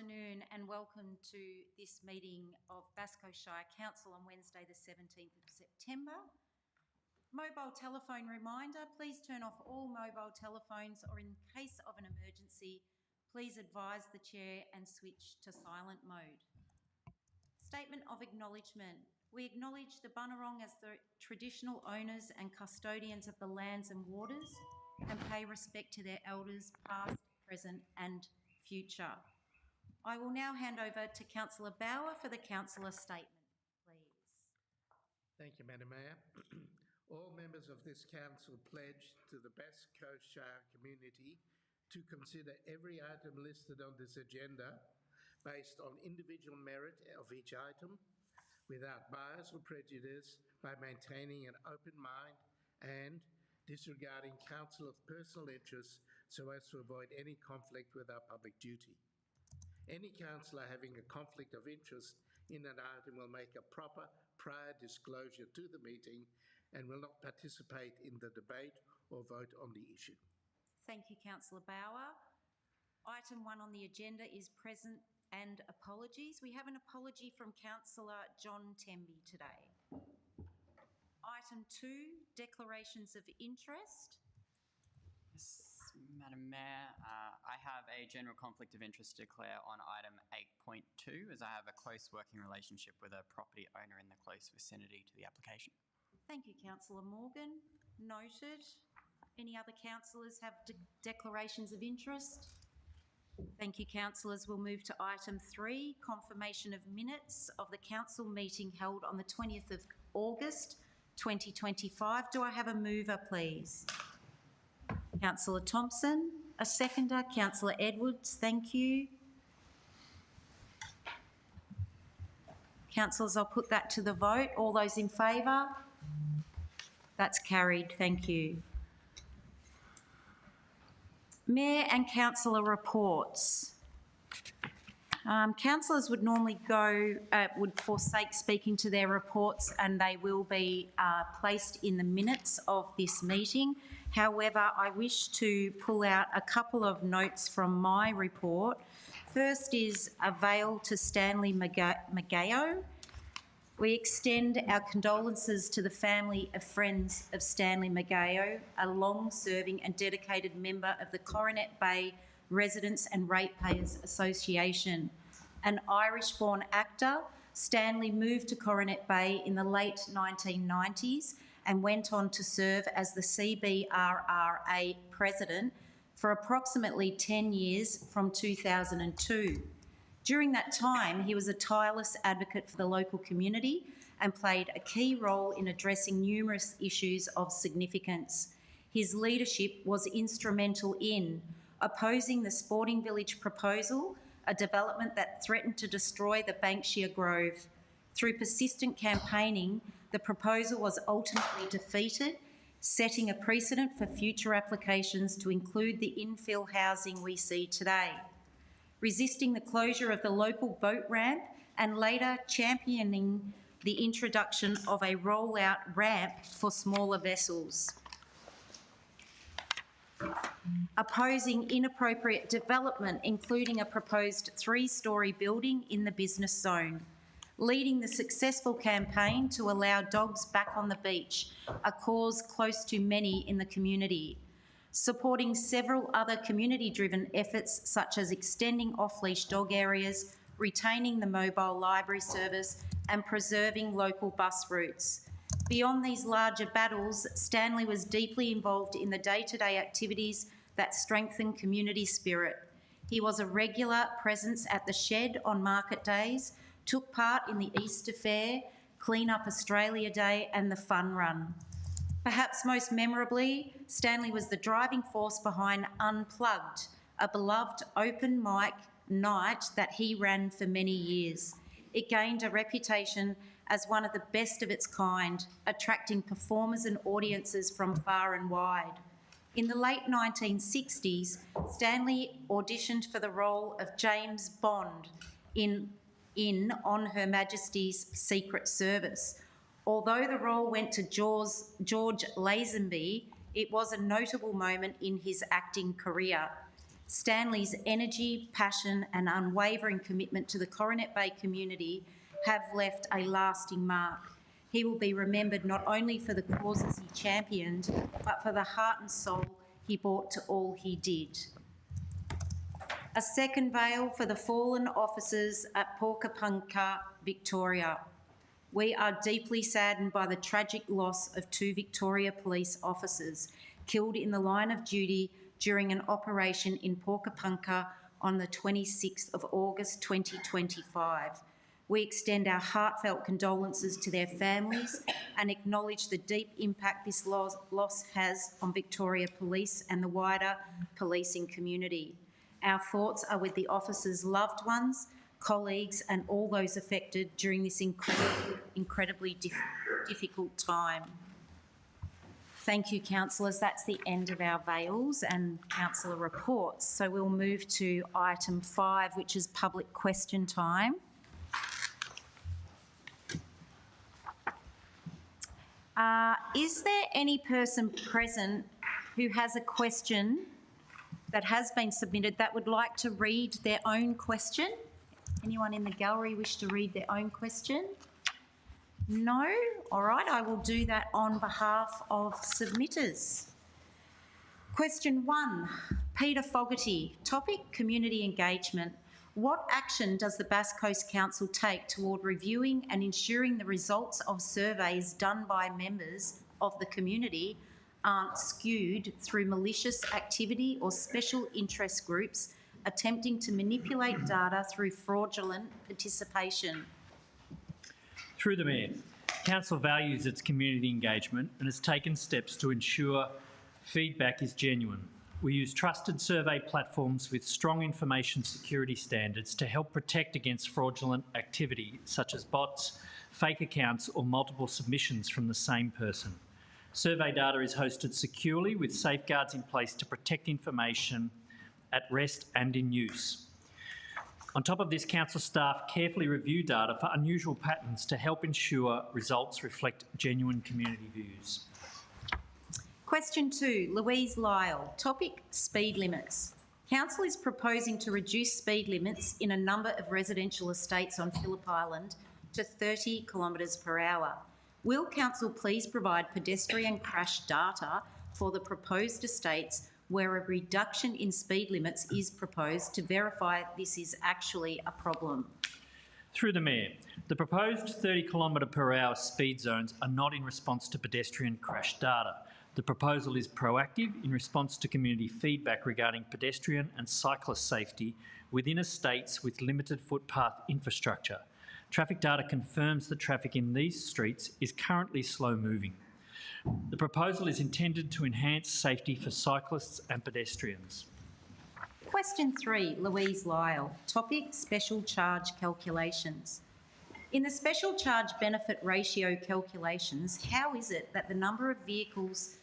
afternoon and welcome to this meeting of Basco Shire Council on Wednesday the 17th of September. Mobile telephone reminder, please turn off all mobile telephones or in case of an emergency, please advise the Chair and switch to silent mode. Statement of acknowledgement. We acknowledge the Bunurong as the traditional owners and custodians of the lands and waters and pay respect to their elders past, present and future. I will now hand over to Councillor Bauer for the Councillor statement, please. Thank you, Madam Mayor. All members of this council pledge to the Bass Coast Shire community to consider every item listed on this agenda based on individual merit of each item, without bias or prejudice, by maintaining an open mind and disregarding council's personal interests so as to avoid any conflict with our public duty. Any councillor having a conflict of interest in an item will make a proper prior disclosure to the meeting and will not participate in the debate or vote on the issue. Thank you, Councillor Bauer. Item 1 on the agenda is present and apologies. We have an apology from Councillor John Temby today. Item 2, declarations of interest. Yes, Madam Mayor, I have a general conflict of interest to declare on item 8.2 as I have a close working relationship with a property owner in the close vicinity to the application. Thank you, Councillor Morgan. Noted. Any other councillors have declarations of interest? Thank you, councillors. We'll move to item 3, confirmation of minutes of the council meeting held on the 20th of August 2025. Do I have a mover, please? Councillor Thompson. A seconder, Councillor Edwards. Thank you. Councillors, I'll put that to the vote. All those in favour? That's carried. Thank you. Mayor and councillor reports. Councillors would normally would forsake speaking to their reports and they will be placed in the minutes of this meeting. However, I wish to pull out a couple of notes from my report. First is a veil to Stanley Maggio. We extend our condolences to the family of friends of Stanley Maggio, a long-serving and dedicated member of the Coronet Bay Residents and Ratepayers Association. An Irish-born actor, Stanley moved to Coronet Bay in the late 1990s and went on to serve as the CBRRA president for approximately 10 years from 2002. During that time, he was a tireless advocate for the local community and played a key role in addressing numerous issues of significance. His leadership was instrumental in opposing the Sporting Village proposal, a development that threatened to destroy the Banksia Grove. Through persistent campaigning, the proposal was ultimately defeated, setting a precedent for future applications to include the infill housing we see today. Resisting the closure of the local boat ramp and later championing the introduction of a rollout ramp for smaller vessels. Opposing inappropriate development, including a proposed 3-storey building in the business zone. Leading the successful campaign to allow dogs back on the beach, a cause close to many in the community. Supporting several other community-driven efforts such as extending off-leash dog areas, retaining the mobile library service and preserving local bus routes. Beyond these larger battles, Stanley was deeply involved in the day-to-day activities that strengthen community spirit. He was a regular presence at the shed on market days, took part in the Easter Fair, Clean Up Australia Day and the Fun Run. Perhaps most memorably, Stanley was the driving force behind Unplugged, a beloved open mic night that he ran for many years. It gained a reputation as one of the best of its kind, attracting performers and audiences from far and wide. In the late 1960s, Stanley auditioned for the role of James Bond in On Her Majesty's Secret Service. Although the role went to George Lazenby, it was a notable moment in his acting career. Stanley's energy, passion and unwavering commitment to the Coronet Bay community have left a lasting mark. He will be remembered not only for the causes he championed, but for the heart and soul he brought to all he did. A second veil for the fallen officers at Porkapunka, Victoria. We are deeply saddened by the tragic loss of 2 Victoria Police officers killed in the line of duty during an operation in Porkapunka on the 26th of August 2025. We extend our heartfelt condolences to their families and acknowledge the deep impact this loss has on Victoria Police and the wider policing community. Our thoughts are with the officers' loved ones, colleagues and all those affected during this incredibly difficult time. Thank you, councillors. That's the end of our veils and councillor reports. So we'll move to item 5, which is public question time. Is there any person present who has a question that has been submitted that would like to read their own question? Anyone in the gallery wish to read their own question? No? All right, I will do that on behalf of submitters. Question 1, Peter Fogarty. Topic, community engagement. What action does the Bass Coast Council take toward reviewing and ensuring the results of surveys done by members of the community aren't skewed through malicious activity or special interest groups attempting to manipulate data through fraudulent participation? Through the Mayor, Council values its community engagement and has taken steps to ensure feedback is genuine. We use trusted survey platforms with strong information security standards to help protect against fraudulent activity such as bots, fake accounts or multiple submissions from the same person. Survey data is hosted securely with safeguards in place to protect information at rest and in use. On top of this, Council staff carefully review data for unusual patterns to help ensure results reflect genuine community views. Question 2, Louise Lyle. Topic, speed limits. Council is proposing to reduce speed limits in a number of residential estates on Phillip Island to 30 kilometres per hour. Will Council please provide pedestrian crash data for the proposed estates where a reduction in speed limits is proposed to verify this is actually a problem? Through the Mayor, the proposed 30 kilometre per hour speed zones are not in response to pedestrian crash data. The proposal is proactive in response to community feedback regarding pedestrian and cyclist safety within estates with limited footpath infrastructure. Traffic data confirms that traffic in these streets is currently slow moving. The proposal is intended to enhance safety for cyclists and pedestrians. Question 3, Louise Lyle. Topic, special charge calculations. In the special charge benefit ratio calculations, how is it that the number of vehicles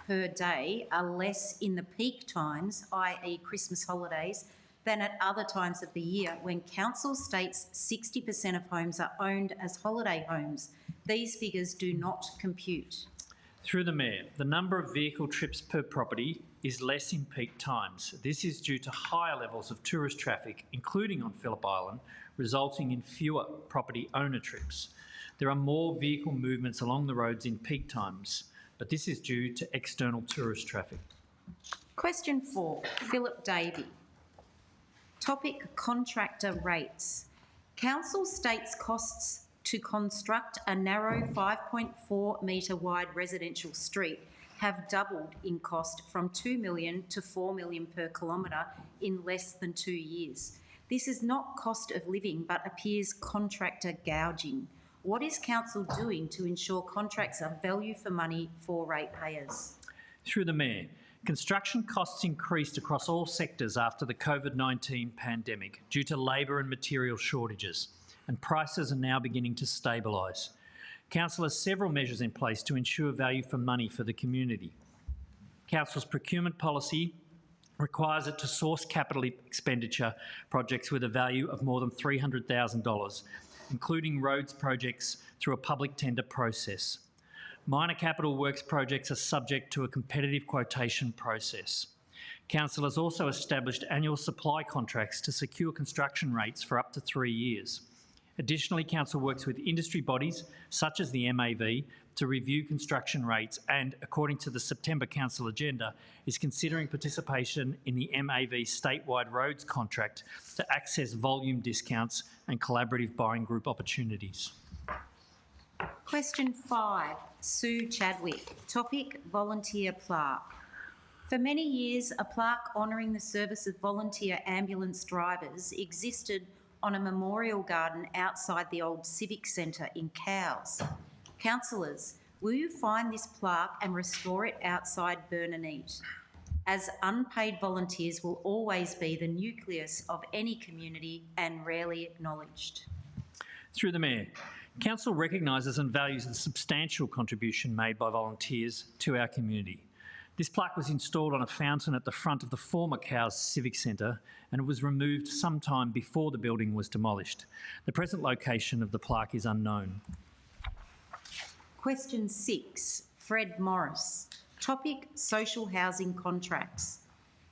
per day are less in the peak times, i.e. Christmas holidays, than at other times of the year when Council states 60% of homes are owned as holiday homes? These figures do not compute. Through the Mayor, the number of vehicle trips per property is less in peak times. This is due to higher levels of tourist traffic, including on Phillip Island, resulting in fewer property owner trips. There are more vehicle movements along the roads in peak times, but this is due to external tourist traffic. Question 4, Philip Davey. Topic, contractor rates. Council states costs to construct a narrow 5.4 metre wide residential street have doubled in cost from $2 million to $4 million per kilometre in less than 2 years. This is not cost of living but appears contractor gouging. What is Council doing to ensure contracts are value for money for ratepayers? Through the Mayor, construction costs increased across all sectors after the COVID-19 pandemic due to labour and material shortages, and prices are now beginning to stabilise. Council has several measures in place to ensure value for money for the community. Council's procurement policy requires it to source capital expenditure projects with a value of more than $300,000, including roads projects through a public tender process. Minor capital works projects are subject to a competitive quotation process. Council has also established annual supply contracts to secure construction rates for up to 3 years. Additionally, Council works with industry bodies such as the MAV to review construction rates and, according to the September Council agenda, is considering participation in the MAV statewide roads contract to access volume discounts and collaborative buying group opportunities. Question 5, Sue Chadwick. Topic, volunteer plaque. For many years, a plaque honouring the service of volunteer ambulance drivers existed on a memorial garden outside the old Civic Centre in Cowes. Councillors, will you find this plaque and restore it outside Burnaneet, as unpaid volunteers will always be the nucleus of any community and rarely acknowledged? Through the Mayor, Council recognises and values the substantial contribution made by volunteers to our community. This plaque was installed on a fountain at the front of the former Cowes Civic Centre and it was removed sometime before the building was demolished. The present location of the plaque is unknown. Question 6, Fred Morris. Topic, social housing contracts.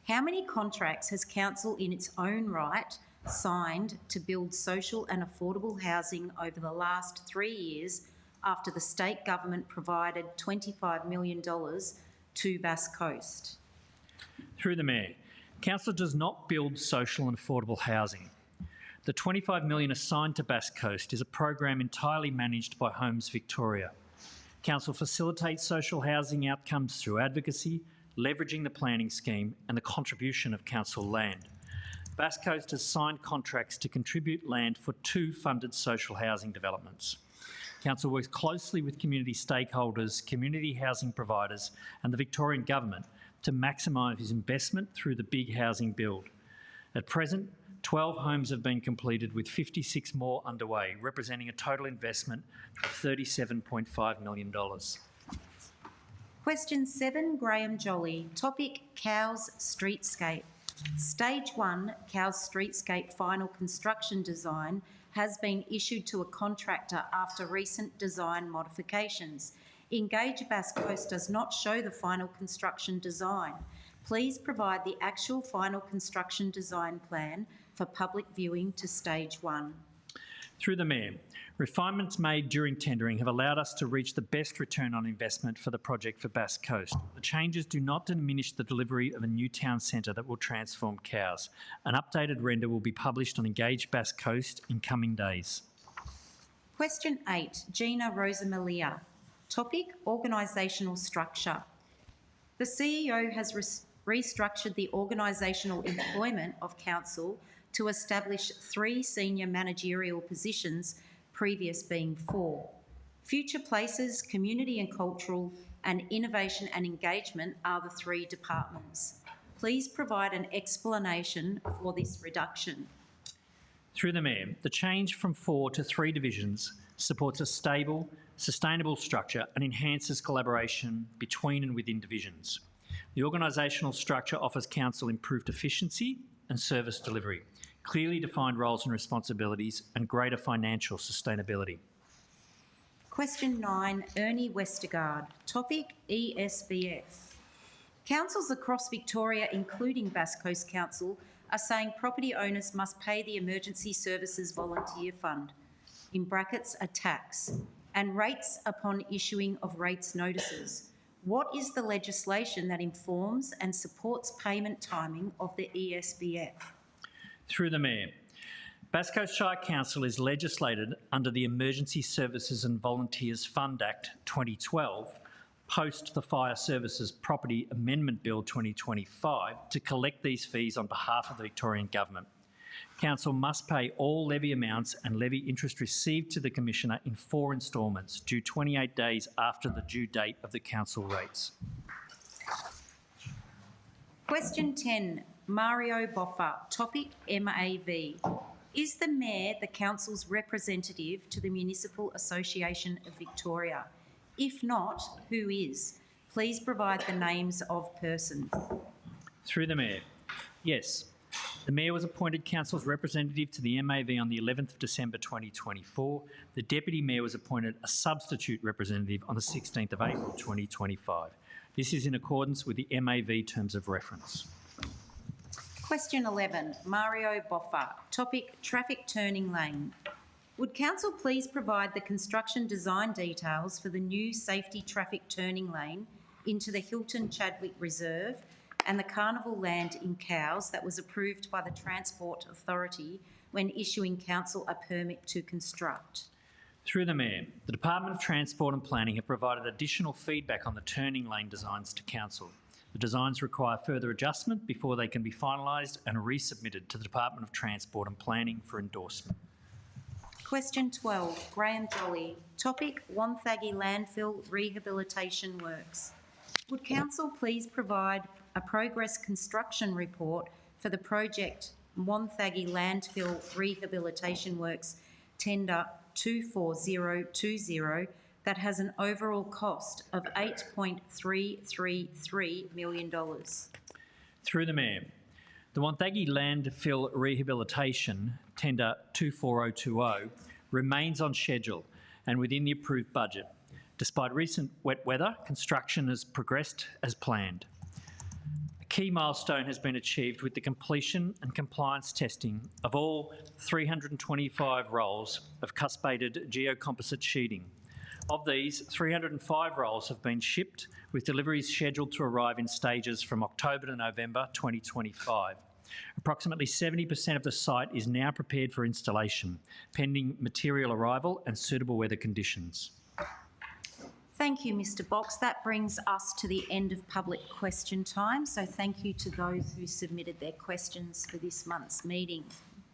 How many contracts has Council in its own right signed to build social and affordable housing over the last 3 years after the state government provided $25 million to Bass Coast? Through the Mayor, Council does not build social and affordable housing. The $25 million assigned to Bass Coast is a program entirely managed by Homes Victoria. Council facilitates social housing outcomes through advocacy, leveraging the planning scheme and the contribution of council land. Bass Coast has signed contracts to contribute land for 2 funded social housing developments. Council works closely with community stakeholders, community housing providers and the Victorian Government to maximise investment through the big housing build. At present, 12 homes have been completed with 56 more underway, representing a total investment of $37.5 million. Question 7, Graham Jolly. Topic, Cowes Streetscape. Stage 1, Cowes Streetscape final construction design has been issued to a contractor after recent design modifications. Engage Bass Coast does not show the final construction design. Please provide the actual final construction design plan for public viewing to Stage 1. Through the Mayor, refinements made during tendering have allowed us to reach the best return on investment for the project for Bass Coast. The changes do not diminish the delivery of a new town centre that will transform Cowes. An updated render will be published on Engage Bass Coast in coming days. Question 8, Gina Rosamalia. Topic, organisational structure. The CEO has restructured the organisational employment of Council to establish 3 senior managerial positions, previous being 4. Future Places, Community and Cultural, and Innovation and Engagement are the 3 departments. Please provide an explanation for this reduction. Through the Mayor, the change from 4 to 3 divisions supports a stable, sustainable structure and enhances collaboration between and within divisions. The organisational structure offers Council improved efficiency and service delivery, clearly defined roles and responsibilities and greater financial sustainability. Question 9, Ernie Westergaard. Topic, ESVF. Councils across Victoria, including Bass Coast Council, are saying property owners must pay the Emergency Services Volunteer Fund, in brackets a tax, and rates upon issuing of rates notices. What is the legislation that informs and supports payment timing of the ESVF? Through the Mayor, Bass Coast Shire Council is legislated under the Emergency Services and Volunteers Fund Act 2012, post the Fire Services Property Amendment Bill 2025, to collect these fees on behalf of the Victorian Government. Council must pay all levy amounts and levy interest received to the Commissioner in 4 instalments, due 28 days after the due date of the Council rates. Question 10, Mario Boffa. Topic, MAV. Is the Mayor the Council's representative to the Municipal Association of Victoria? If not, who is? Please provide the names of persons. Through the Mayor. Yes. The Mayor was appointed Council's representative to the MAV on the 11th of December 2024. The Deputy Mayor was appointed a substitute representative on the 16th of April 2025. This is in accordance with the MAV terms of reference. Question 11, Mario Boffa. Topic, traffic turning lane. Would council please provide the construction design details for the new safety traffic turning lane into the Hilton Chadwick Reserve and the Carnival Land in Cowes that was approved by the Transport Authority when issuing council a permit to construct? Through the Mayor, the Department of Transport and Planning have provided additional feedback on the turning lane designs to Council. The designs require further adjustment before they can be finalised and resubmitted to the Department of Transport and Planning for endorsement. Question 12, Graham Jolly. Topic, Wonthaggi Landfill Rehabilitation Works. Would council please provide a progress construction report for the project Wonthaggi Landfill Rehabilitation Works tender 24020 that has an overall cost of $8.333 million? Through the Mayor, the Wonthaggi Landfill Rehabilitation tender 24020 remains on schedule and within the approved budget. Despite recent wet weather, construction has progressed as planned. A key milestone has been achieved with the completion and compliance testing of all 325 rolls of cuspated geocomposite sheeting. Of these, 305 rolls have been shipped, with deliveries scheduled to arrive in stages from October to November 2025. Approximately 70% of the site is now prepared for installation, pending material arrival and suitable weather conditions. Thank you, Mr Box. That brings us to the end of public question time, so thank you to those who submitted their questions for this month's meeting.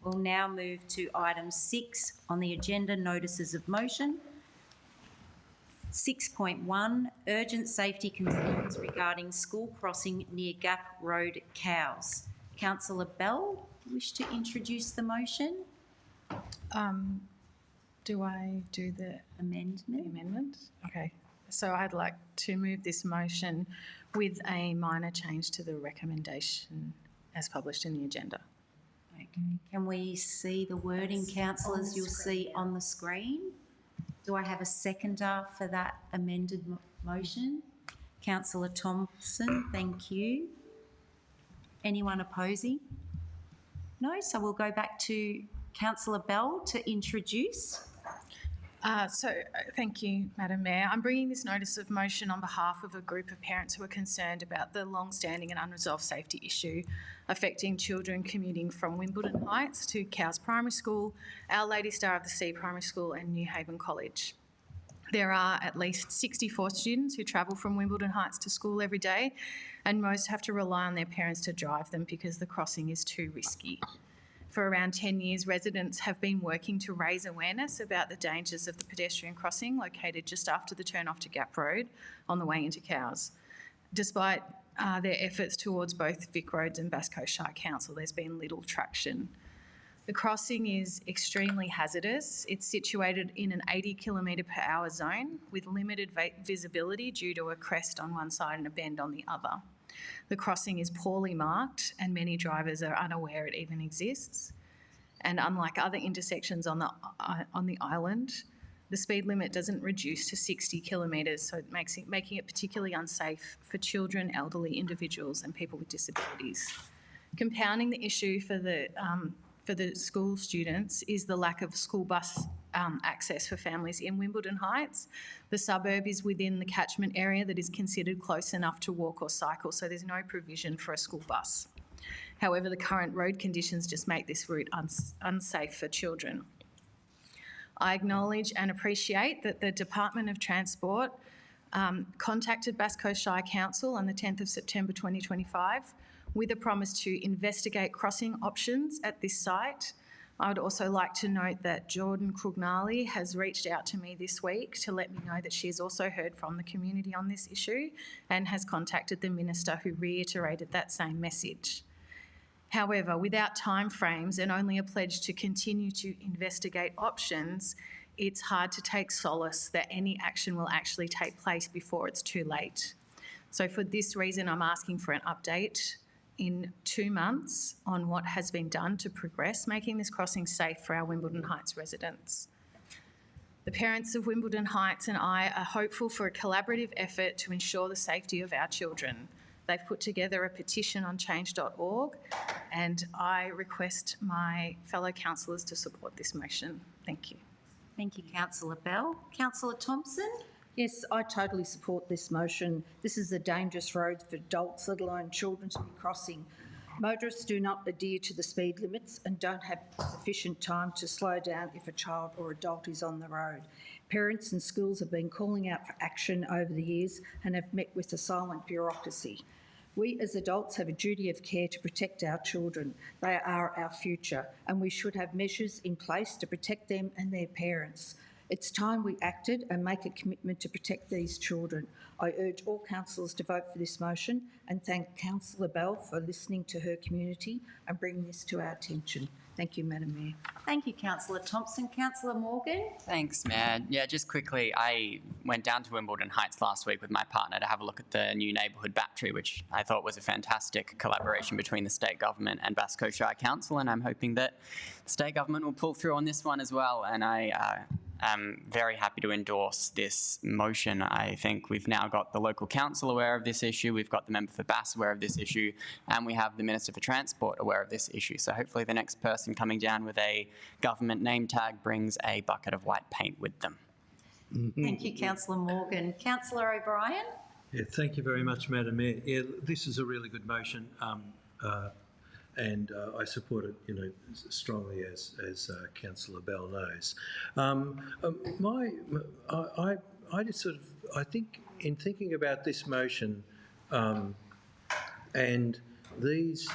We'll now move to item 6 on the agenda, notices of motion. 6.1, urgent safety concerns regarding school crossing near Gap Road, Cowes. Councillor Bell, wish to introduce the motion? Do I do the Amendment? amendment? Okay. So I'd like to move this motion with a minor change to the recommendation as published in the agenda. Okay. Can we see the wording, councillors? You'll see on the screen. Do I have a seconder for that amended motion? Councillor Thompson, thank you. Anyone opposing? No, so we'll go back to Councillor Bell to introduce. Thank you, Madam Mayor. I'm bringing this notice of motion on behalf of a group of parents who are concerned about the long-standing and unresolved safety issue affecting children commuting from Wimbledon Heights to Cowes Primary School, Our Lady Star of the Sea Primary School and New Haven College. There are at least 64 students who travel from Wimbledon Heights to school every day, and most have to rely on their parents to drive them because the crossing is too risky. For around 10 years, residents have been working to raise awareness about the dangers of the pedestrian crossing located just after the turn off to Gap Road on the way into Cowes. Despite their efforts towards both Vic Roads and Bass Coast Shire Council, there's been little traction. The crossing is extremely hazardous. It's situated in an 80 km/h zone with limited visibility due to a crest on one side and a bend on the other. The crossing is poorly marked and many drivers are unaware it even exists. And unlike other intersections on the island, the speed limit doesn't reduce to 60 kilometres, so making it particularly unsafe for children, elderly individuals and people with disabilities. Compounding the issue for the school students is the lack of school bus access for families in Wimbledon Heights. The suburb is within the catchment area that is considered close enough to walk or cycle, so there's no provision for a school bus. However, the current road conditions just make this route unsafe for children. I acknowledge and appreciate that the Department of Transport contacted Bass Coast Shire Council on the 10th of September 2025 with a promise to investigate crossing options at this site. I would also like to note that Jordan Krugnali has reached out to me this week to let me know that she has also heard from the community on this issue and has contacted the Minister, who reiterated that same message. However, without timeframes and only a pledge to continue to investigate options, it's hard to take solace that any action will actually take place before it's too late. So for this reason, I'm asking for an update in 2 months on what has been done to progress making this crossing safe for our Wimbledon Heights residents. The parents of Wimbledon Heights and I are hopeful for a collaborative effort to ensure the safety of our children. They've put together a petition on change.org, and I request my fellow councillors to support this motion. Thank you. Thank you, Councillor Bell. Councillor Thompson? Yes, I totally support this motion. This is a dangerous road for adults, let alone children, to be crossing. Motorists do not adhere to the speed limits and don't have sufficient time to slow down if a child or adult is on the road. Parents and schools have been calling out for action over the years and have met with a silent bureaucracy. We as adults have a duty of care to protect our children. They are our future, and we should have measures in place to protect them and their parents. It's time we acted and make a commitment to protect these children. I urge all councillors to vote for this motion and thank Councillor Bell for listening to her community and bringing this to our attention. Thank you, Madam Mayor. Thank you, Councillor Thompson. Councillor Morgan? Thanks, Mayor. Yeah, just quickly, I went down to Wimbledon Heights last week with my partner to have a look at the new neighbourhood battery, which I thought was a fantastic collaboration between the state government and Basco Shire Council, and I'm hoping that the state government will pull through on this one as well. And I'm very happy to endorse this motion. I think we've now got the local council aware of this issue, we've got the member for Bass aware of this issue, and we have the Minister for Transport aware of this issue. So hopefully the next person coming down with a government name tag brings a bucket of white paint with them. Thank you, Councillor Morgan. Councillor O'Brien? Yeah, thank you very much, Madam Mayor. Yeah, this is a really good motion, and I support it, strongly, as Councillor Bell knows. I just sort of, I think, in thinking about this motion, and these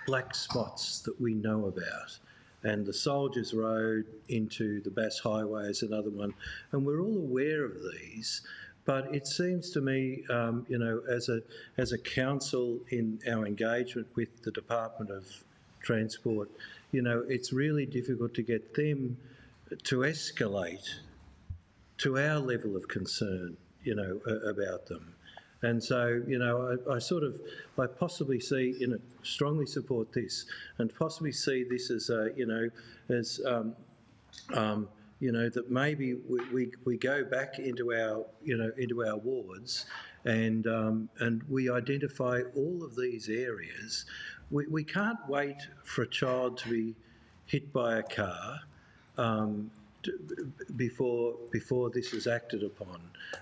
black spots that we know about, and the Soldiers Road into the Bass Highway is another one, and we're all aware of these. But it seems to me, as a council in our engagement with the Department of Transport, it's really difficult to get them to escalate to our level of concern, about them. And so, I possibly see, strongly support this, and possibly see this as, that maybe we go back into our wards and we identify all of these areas. We can't wait for a child to be hit by a car before this is acted upon.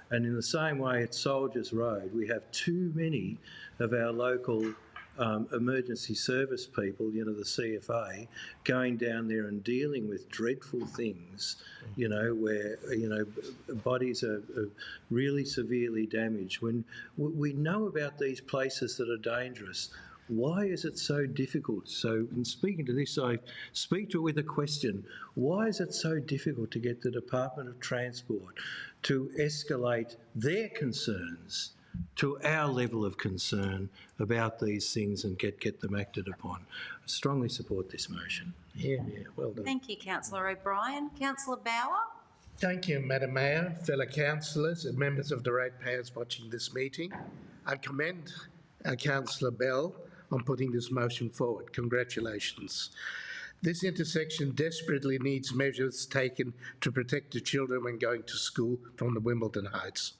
And in the same way at Soldiers Road, we have too many of our local emergency service people, the CFA, going down there and dealing with dreadful things, where, bodies are really severely damaged. When we know about these places that are dangerous, why is it so difficult? So in speaking to this, I speak to it with a question. Why is it so difficult to get the Department of Transport to escalate their concerns to our level of concern about these things and get them acted upon? I strongly support this motion. Yeah, well done. Thank you, Councillor O'Brien. Councillor Bauer? Thank you, Madam Mayor, fellow councillors and members of the ratepayers watching this meeting. I commend Councillor Bell on putting this motion forward. Congratulations. This intersection desperately needs measures taken to protect the children when going to school from the Wimbledon Heights.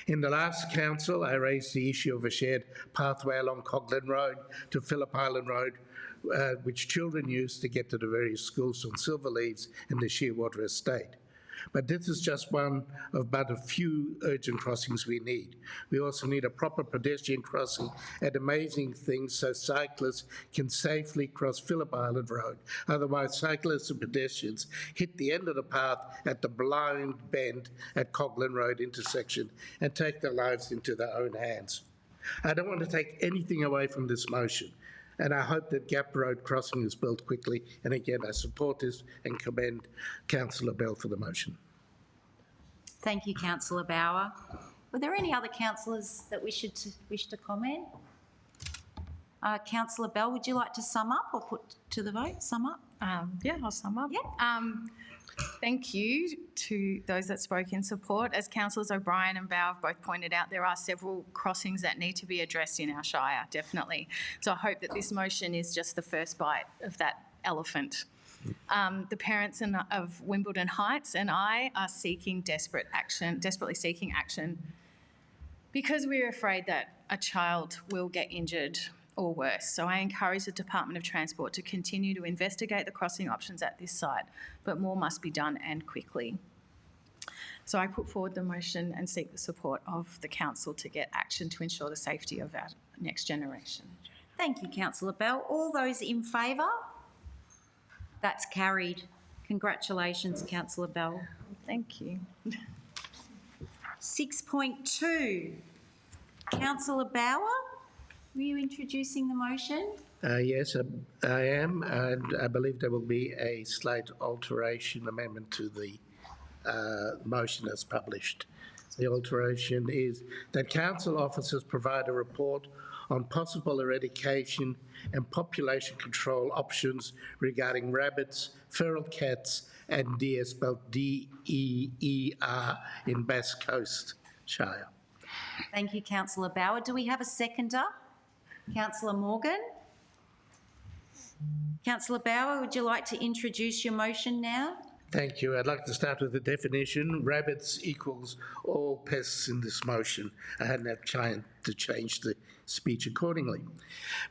In the last council, I raised the issue of a shared pathway along Coghlan Road to Phillip Island Road, which children use to get to the various schools from Silverleaves and the Shearwater Estate. But this is just one of but a few urgent crossings we need. We also need a proper pedestrian crossing at amazing things so cyclists can safely cross Phillip Island Road. Otherwise, cyclists and pedestrians hit the end of the path at the blind bend at Coghlan Road intersection and take their lives into their own hands. I don't want to take anything away from this motion, and I hope that Gap Road crossing is built quickly. And again, I support this and commend Councillor Bell for the motion. Thank you, Councillor Bauer. Were there any other councillors that wish to comment? Councillor Bell, would you like to sum up or put to the vote? Sum up? Yeah, I'll sum up. Yeah. Thank you to those that spoke in support. As Councillors O'Brien and Bauer have both pointed out, there are several crossings that need to be addressed in our Shire, definitely. So I hope that this motion is just the first bite of that elephant. The parents of Wimbledon Heights and I are desperately seeking action, because we're afraid that a child will get injured or worse. So I encourage the Department of Transport to continue to investigate the crossing options at this site, but more must be done and quickly. So I put forward the motion and seek the support of the council to get action to ensure the safety of our next generation. Thank you, councillor Bell. All those in favour? That's carried. Congratulations, councillor Bell. Thank you. 6.2, councillor Bauer, were you introducing the motion? Yes, I am, and I believe there will be a slight alteration amendment to the motion as published. The alteration is that council officers provide a report on possible eradication and population control options regarding rabbits, feral cats and deer, spelled D-E-E-R, in Bass Coast Shire. Thank you, councillor Bauer. Do we have a seconder? Councillor Morgan? Councillor Bauer, would you like to introduce your motion now? Thank you. I'd like to start with the definition. Rabbits equals all pests in this motion. I hadn't had time to change the speech accordingly.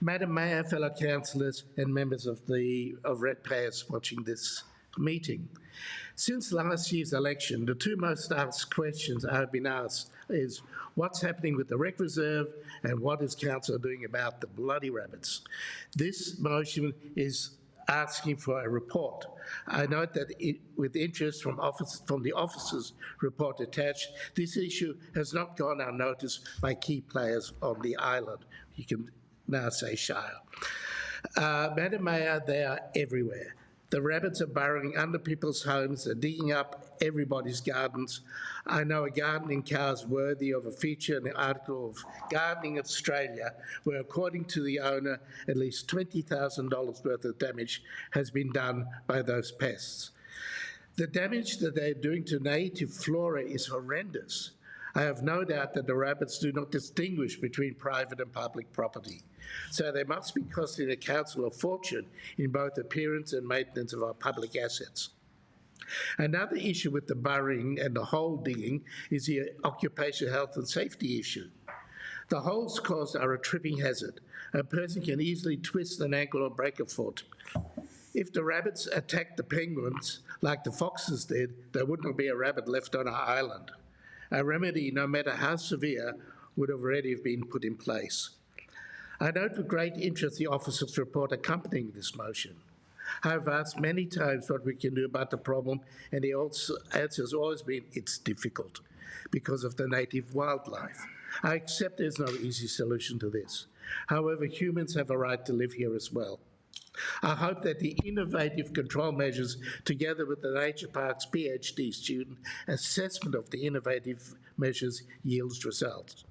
Madam Mayor, fellow councillors and members of ratepayers watching this meeting. Since last year's election, the two most asked questions I have been asked is what's happening with the rec reserve and what is council doing about the bloody rabbits? This motion is asking for a report. I note that with interest from the officers' report attached, this issue has not gone unnoticed by key players on the island. You can now say Shire. Madam Mayor, they are everywhere. The rabbits are burrowing under people's homes, they're digging up everybody's gardens. I know a gardening cow's worthy of a feature in the article of Gardening Australia, where according to the owner, at least $20,000 worth of damage has been done by those pests. The damage that they're doing to native flora is horrendous. I have no doubt that the rabbits do not distinguish between private and public property. So they must be costing the council a fortune in both appearance and maintenance of our public assets. Another issue with the burrowing and the hole digging is the occupational health and safety issue. The holes caused are a tripping hazard. A person can easily twist an ankle or break a foot. If the rabbits attacked the penguins like the foxes did, there wouldn't be a rabbit left on our island. A remedy, no matter how severe, would already have been put in place. I note with great interest the officer's report accompanying this motion. I have asked many times what we can do about the problem, and the answer has always been it's difficult because of the native wildlife. I accept there's no easy solution to this. However, humans have a right to live here as well. I hope that the innovative control measures, together with the Nature Parks PhD student assessment of the innovative measures, yields results.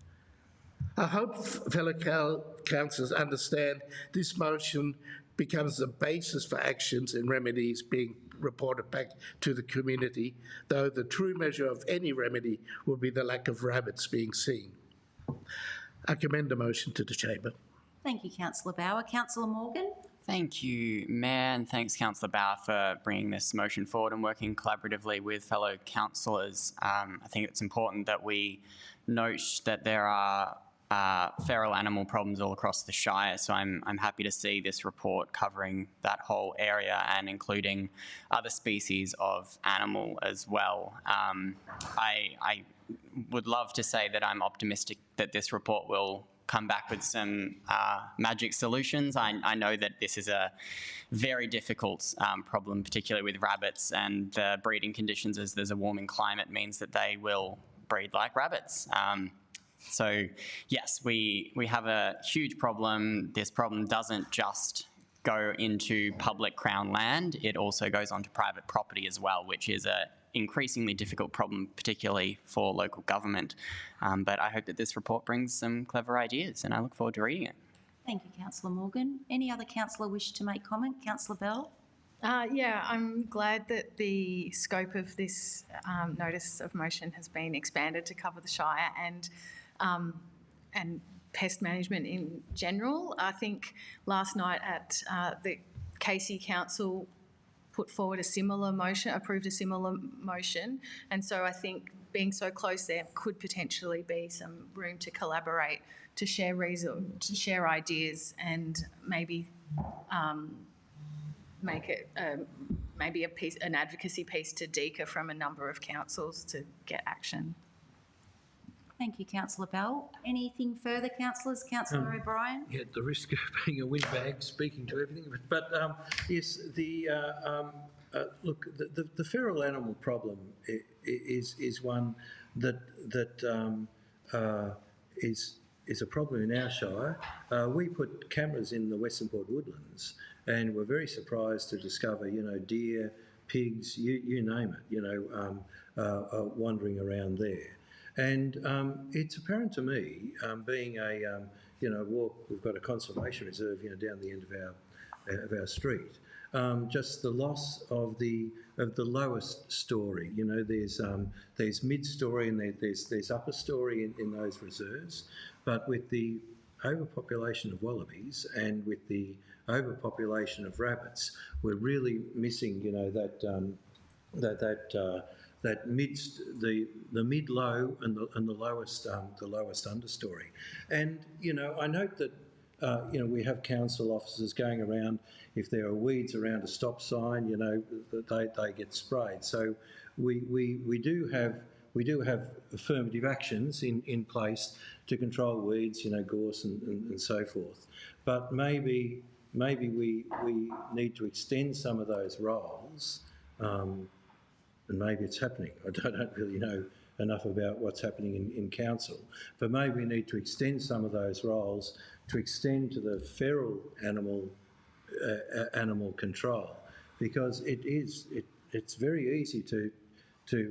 I hope fellow councillors understand this motion becomes the basis for actions and remedies being reported back to the community, though the true measure of any remedy will be the lack of rabbits being seen. I commend the motion to the chamber. Thank you, councillor Bauer. Councillor Morgan? Thank you, Mayor, and thanks, Councillor Bauer, for bringing this motion forward and working collaboratively with fellow councillors. I think it's important that we note that there are feral animal problems all across the Shire, so I'm happy to see this report covering that whole area and including other species of animal as well. I would love to say that I'm optimistic that this report will come back with some magic solutions. I know that this is a very difficult problem, particularly with rabbits, and the breeding conditions as there's a warming climate means that they will breed like rabbits. So yes, we have a huge problem. This problem doesn't just go into public Crown land, it also goes onto private property as well, which is a increasingly difficult problem, particularly for local government. But I hope that this report brings some clever ideas and I look forward to reading it. Thank you, councillor Morgan. Any other councillor wish to make comment? Councillor Bell? Yeah, I'm glad that the scope of this notice of motion has been expanded to cover the Shire and pest management in general. I think last night at the Casey Council put forward a similar motion, approved a similar motion, and so I think being so close there could potentially be some room to collaborate to share ideas and maybe make it maybe an advocacy piece to DECA from a number of councils to get action. Thank you, councillor Bell. Anything further, councillors? Councillor O'Brien? Yeah, at the risk of being a windbag, speaking to everything, but yes, look, the feral animal problem is one that is a problem in our shire. We put cameras in the Western Port woodlands, and we're very surprised to discover, deer, pigs, you name it, wandering around there. And it's apparent to me, being we've got a conservation reserve, down the end of our street. Just the loss of the lowest story. There's mid-story and there's upper story in those reserves, but with the overpopulation of wallabies and with the overpopulation of rabbits, we're really missing, that the mid-low and the lowest understory. And I note that we have council officers going around. If there are weeds around a stop sign, they get sprayed. So we do have affirmative actions in place to control weeds, gorse and so forth. But maybe we need to extend some of those roles. And maybe it's happening. I don't really know enough about what's happening in council, but maybe we need to extend some of those roles to extend to the feral animal control, because it's very easy to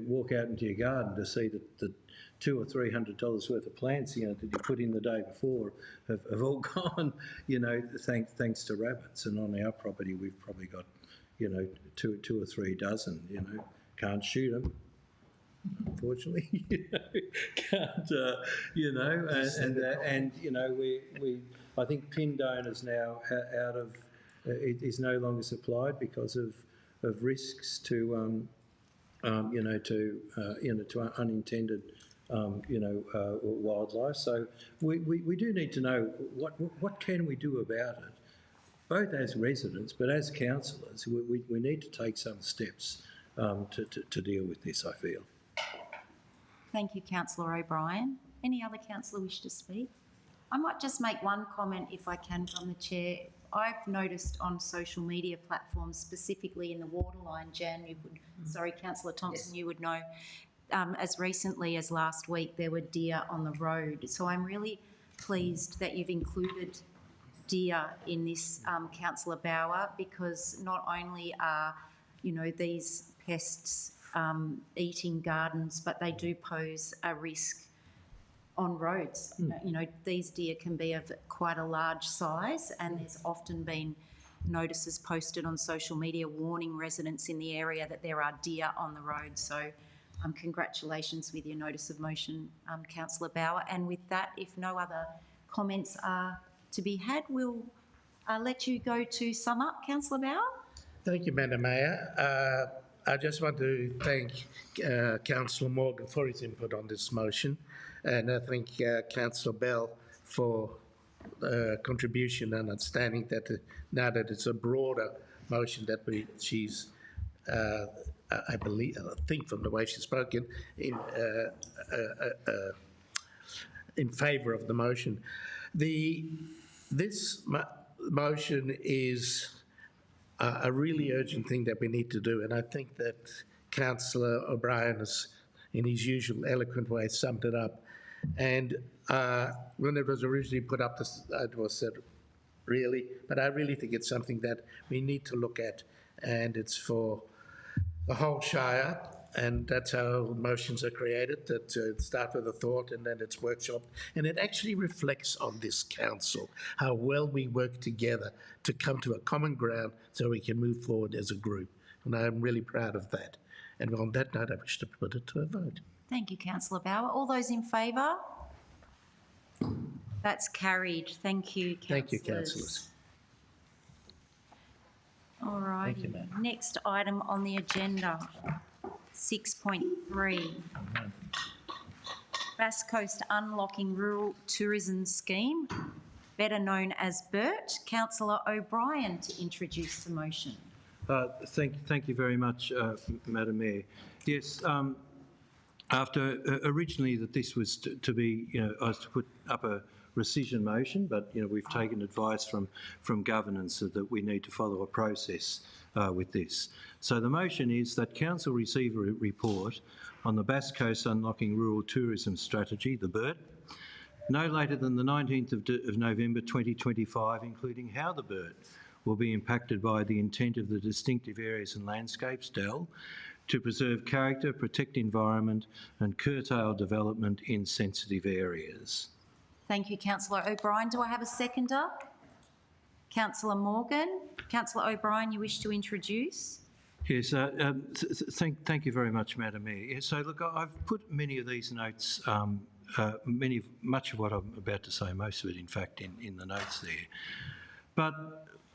walk out into your garden to see that the $200 or $300 worth of plants that you put in the day before have all gone, thanks to rabbits. And on our property we've probably got two or three dozen. Can't shoot them, unfortunately. Can't, I think Pindone is now out of, it is no longer supplied because of risks to unintended, wildlife. So we do need to know what can we do about it, both as residents but as councillors. We need to take some steps to deal with this, I feel. Thank you, councillor O'Brien. Any other councillor wish to speak? I might just make one comment, if I can, from the chair. I've noticed on social media platforms, specifically in the Waterline, Jan, councillor Thompson, yes, you would know, as recently as last week there were deer on the road. So I'm really pleased that you've included deer in this, councillor Bauer, because not only are these pests eating gardens, but they do pose a risk on roads. These deer can be of quite a large size, and there's often been notices posted on social media warning residents in the area that there are deer on the road. So congratulations with your notice of motion, councillor Bauer. And with that, if no other comments are to be had, we'll let you go to sum up, councillor Bauer. Thank you, Madam Mayor. I just want to thank Councillor Morgan for his input on this motion, and I thank Councillor Bell for contribution and understanding that now that it's a broader motion that she's, I think from the way she's spoken, in favour of the motion. This motion is a really urgent thing that we need to do, and I think that Councillor O'Brien has, in his usual eloquent way, summed it up. And when it was originally put up, it was said, really, but I really think it's something that we need to look at, and it's for the whole Shire, and that's how motions are created, that start with a thought and then it's workshopped. And it actually reflects on this council, how well we work together to come to a common ground so we can move forward as a group. And I'm really proud of that. And on that note, I wish to put it to a vote. Thank you, councillor Bauer. All those in favour? That's carried. Thank you, councillors. Thank you, councillors. All right. Thank you, ma'am. Next item on the agenda, 6.3. Bass Coast Unlocking Rural Tourism Scheme, better known as BERT. Councillor O'Brien to introduce the motion. Thank you very much, Madam Mayor. Yes, after originally that this was to be, I was to put up a rescission motion, but we've taken advice from governance that we need to follow a process with this. So the motion is that Council receive a report on the Bass Coast Unlocking Rural Tourism Strategy, the BERT, no later than the 19th of November 2025, including how the BERT will be impacted by the intent of the distinctive areas and landscapes, DEL, to preserve character, protect environment and curtail development in sensitive areas. Thank you, Councillor O'Brien. Do I have a seconder? Councillor Morgan. Councillor O'Brien, you wish to introduce? Yes, thank you very much, Madam Mayor. Yeah, so look, I've put many of these notes, much of what I'm about to say, most of it in fact in the notes there. But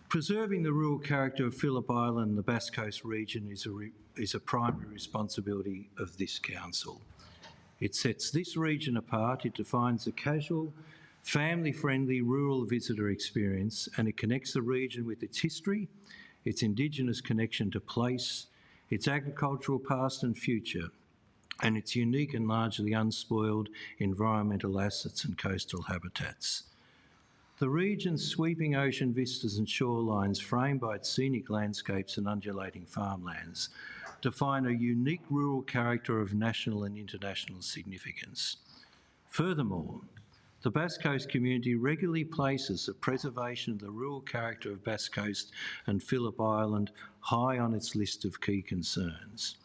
preserving the rural character of Phillip Island and the Bass Coast region is a primary responsibility of this council. It sets this region apart, it defines a casual, family-friendly rural visitor experience, and it connects the region with its history, its Indigenous connection to place, its agricultural past and future, and its unique and largely unspoiled environmental assets and coastal habitats. The region's sweeping ocean vistas and shorelines, framed by its scenic landscapes and undulating farmlands, define a unique rural character of national and international significance. Furthermore, the Bass Coast community regularly places the preservation of the rural character of Bass Coast and Phillip Island high on its list of key concerns.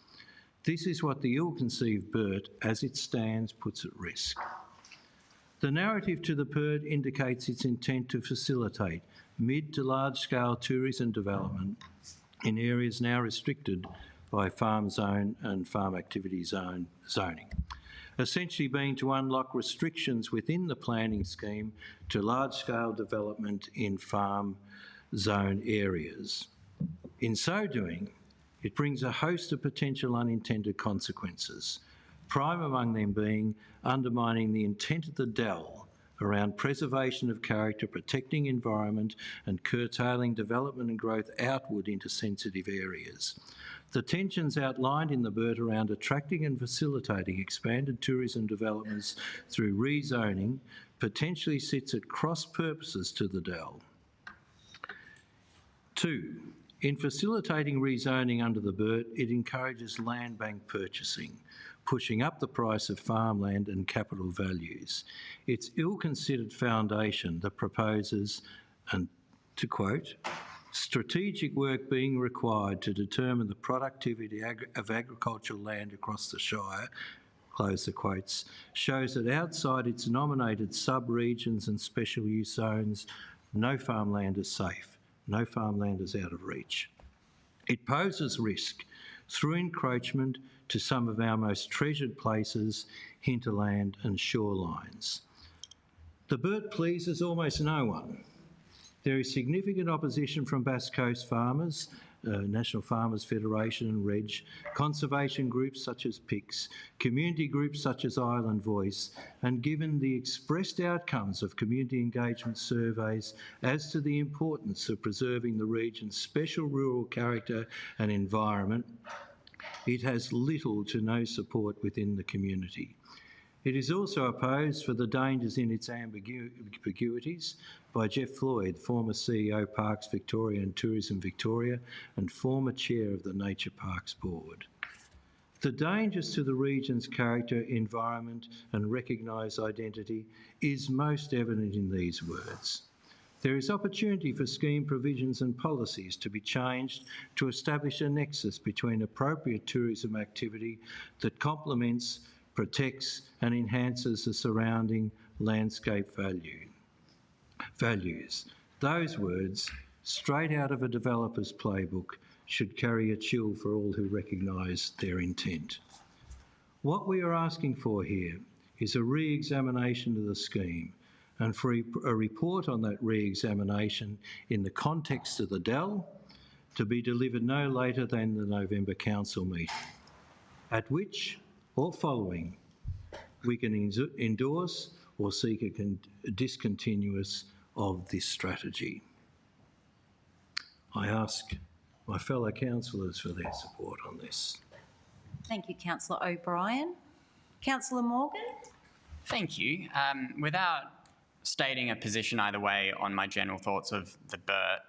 This is what the ill-conceived BERT, as it stands, puts at risk. The narrative to the BERT indicates its intent to facilitate mid to large-scale tourism development in areas now restricted by farm zone and farm activity zoning, essentially being to unlock restrictions within the planning scheme to large-scale development in farm zone areas. In so doing, it brings a host of potential unintended consequences, prime among them being undermining the intent of the DEL around preservation of character, protecting environment and curtailing development and growth outward into sensitive areas. The tensions outlined in the BERT around attracting and facilitating expanded tourism developments through rezoning potentially sits at cross purposes to the DEL. 2. In facilitating rezoning under the BERT, it encourages land bank purchasing, pushing up the price of farmland and capital values. It's ill-considered foundation that proposes, and to quote, strategic work being required to determine the productivity of agricultural land across the Shire, close the quotes, shows that outside its nominated sub-regions and special use zones, no farmland is safe, no farmland is out of reach. It poses risk through encroachment to some of our most treasured places, hinterland and shorelines. The BERT pleases almost no one. There is significant opposition from Bass Coast farmers, National Farmers Federation and REG, conservation groups such as PICS, community groups such as Island Voice, and given the expressed outcomes of community engagement surveys as to the importance of preserving the region's special rural character and environment, it has little to no support within the community. It is also opposed for the dangers in its ambiguities by Jeff Floyd, former CEO Parks Victoria and Tourism Victoria and former chair of the Nature Parks Board. The dangers to the region's character, environment and recognised identity is most evident in these words. There is opportunity for scheme provisions and policies to be changed to establish a nexus between appropriate tourism activity that complements, protects and enhances the surrounding landscape values. Those words, straight out of a developer's playbook, should carry a chill for all who recognise their intent. What we are asking for here is a re-examination of the scheme and for a report on that re-examination in the context of the DEL to be delivered no later than the November Council meeting, at which or following we can endorse or seek a discontinuance of this strategy. I ask my fellow councillors for their support on this. Thank you, Councillor O'Brien. Councillor Morgan? Thank you. Without stating a position either way on my general thoughts of the BERT,